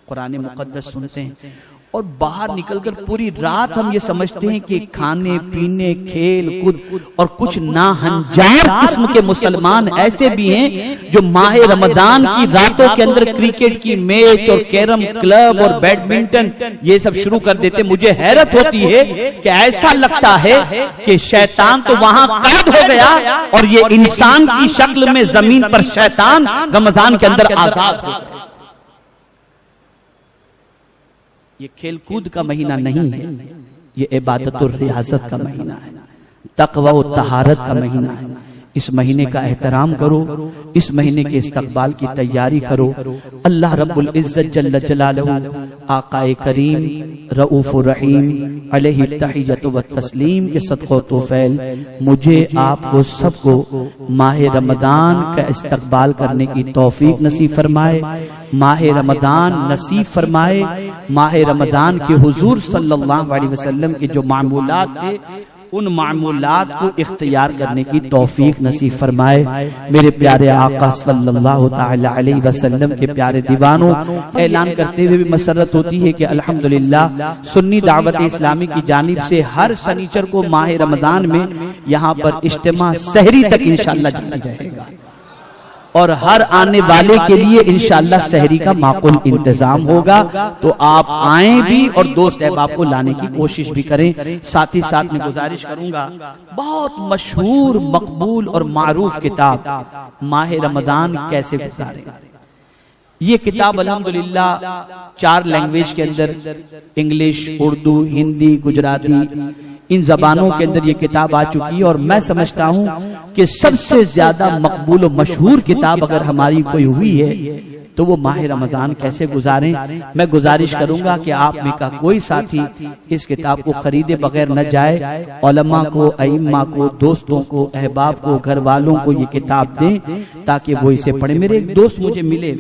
कुरान मुक़द्दस सुनते हैं और बाहर निकलकर पूरी रात हम ये समझते हैं कि खाने पीने खेल कूद और कुछ नाहंजार किस्म के मुसलमान ऐसे भी हैं जो माह रमजान की रातों के अंदर क्रिकेट की मैच और कैरम क्लब और बैडमिंटन ये सब शुरू कर देते। मुझे हैरत होती है कि ऐसा लगता है कि शैतान तो वहां कैद हो गया और ये इंसान की शक्ल में जमीन पर शैतान रमजान के अंदर आजाद हो गया। ये खेल कूद का महीना नहीं है, ये इबादत और रियाजत का महीना है, तक़वा और तहारत का महीना है। इस महीने का एहतराम करो, इस महीने के इस्तक़बाल की तैयारी करो। अल्लाह रब्बुल इज़्ज़त जल्ल जलालहू आकाए करीम रऊफ़ रहीम अलैहि तहिय्यतु व तस्लीम के सदक़ो तोफ़ैल मुझे आपको सबको माह रमज़ान का इस्तक़बाल करने की तौफ़ीक नसीब फरमाए, माह रमज़ान नसीब फरमाए, माह रमज़ान के हुज़ूर सल्लल्लाहु अलैहि वसल्लम के जो मामूलात थे उन मामूलात को इख्तियार करने की तौफीक नसीब फरमाए। मेरे प्यारे आका सल्लल्लाहु तआला अलैहि वसल्लम के प्यारे दीवानों, ऐलान करते हुए भी मसरत होती है कि अल्हम्दुलिल्लाह सुन्नी दावत इस्लामी की जानिब से हर शनिचर को माह रमजान में यहाँ पर इज्तिमा सहरी तक इंशाअल्लाह जारी रहेगा और हर आने वाले के लिए इंशाअल्लाह सहरी का माकूल इंतजाम होगा। तो आप आए भी और दोस्त अहबाब को लाने की कोशिश भी करें। साथ ही साथ मैं गुजारिश करूंगा, बहुत मशहूर मकबूल और मारूफ किताब माह रमजान कैसे गुजारें, ये किताब अल्हम्दुलिल्लाह 4 लैंग्वेज के अंदर, इंग्लिश, उर्दू, हिंदी, गुजराती, इन जबानों के अंदर ये किताब आ चुकी है और मैं समझता हूं कि सबसे ज्यादा मकबूल और मशहूर किताब अगर हमारी कोई हुई है तो वो माह रमजान कैसे गुजारें। मैं गुजारिश करूंगा कि आप में का कोई साथी इस किताब को खरीदे बगैर न जाए, उलमा को, अइम्मा को, दोस्तों को, अहबाब को, घर वालों को ये किताब दें ताकि वो इसे पढ़े। मेरे एक दोस्त मुझे मिले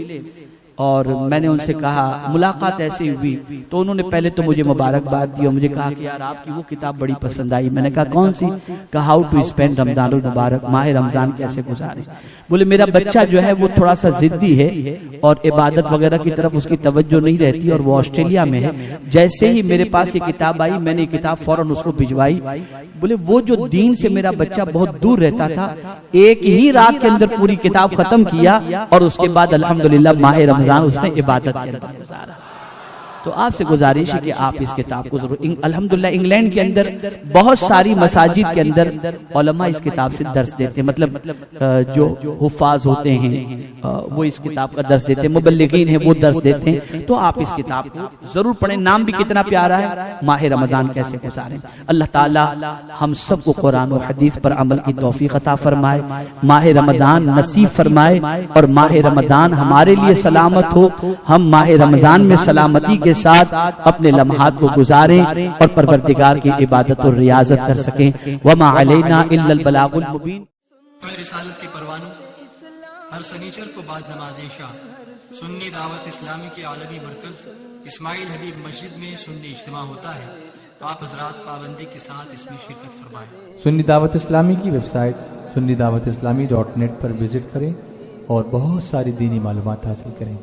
और मैंने उनसे कहा, मुलाकात ऐसे हुई तो उन्होंने पहले तो मुझे मुबारकबाद दी और मुझे कहा कि यार आपकी वो किताब बड़ी पसंद आई। मैंने कहा कौन सी? कहा हाउ टू स्पेंड रमजानुल मुबारक, माह रमजान कैसे गुजारे। बोले मेरा बच्चा जो है वो थोड़ा सा जिद्दी है और इबादत वगैरह की तरफ उसकी तवज्जो नहीं रहती और वो ऑस्ट्रेलिया में है। जैसे ही मेरे पास ये किताब आई मैंने ये किताब फौरन उसको भिजवाई। बोले वो जो दीन से मेरा बच्चा बहुत दूर रहता था, एक ही रात के अंदर पूरी किताब खत्म किया और उसके बाद अल्हम्दुलिल्लाह माह रमजान उसने इबादत के अंदर गुजारा। तो आपसे गुजारिश है कि आप इस किताब को जरूर, अल्हम्दुलिल्लाह इंग्लैंड के अंदर बहुत सारी मसाजिद के अंदर उलमा इस किताब से दर्स देते हैं, मतलब जो हुफ्फाज होते हैं वो इस किताब का दर्स देते हैं, मुबल्लिगीन है वो दर्स देते हैं। तो आप इस किताब को जरूर पढ़ें। नाम भी कितना प्यारा है, माह रमजान कैसे गुजारें। अल्लाह ताला हम सबको कुरान और हदीस पर अमल की तौफीक अता फरमाए, माह रमजान नसीब फरमाए और माह रमजान हमारे लिए सलामत हो, हम माह रमजान में सलामती के साथ अपने लम्हात को गुजारें और परवरदिगार की इबादत और रियाजत कर सकें। वमा अलैना इल्लल बलागुल मुबीन। रिसालत के परवानों, हर सनीचर को बाद नमाज इशा सुन्नी दावत इस्लामी के आलमी मरकज इस्माइल हबीब मस्जिद में सुन्नी इज्तिमा होता है। तो आप हजरात पाबंदी के साथ इसमें शिरकत फरमाएं। सुन्नी दावत इस्लामी की वेबसाइट sunnidawatislamI.net पर विजिट करें और बहुत सारी दीनी मालूमात हासिल करें।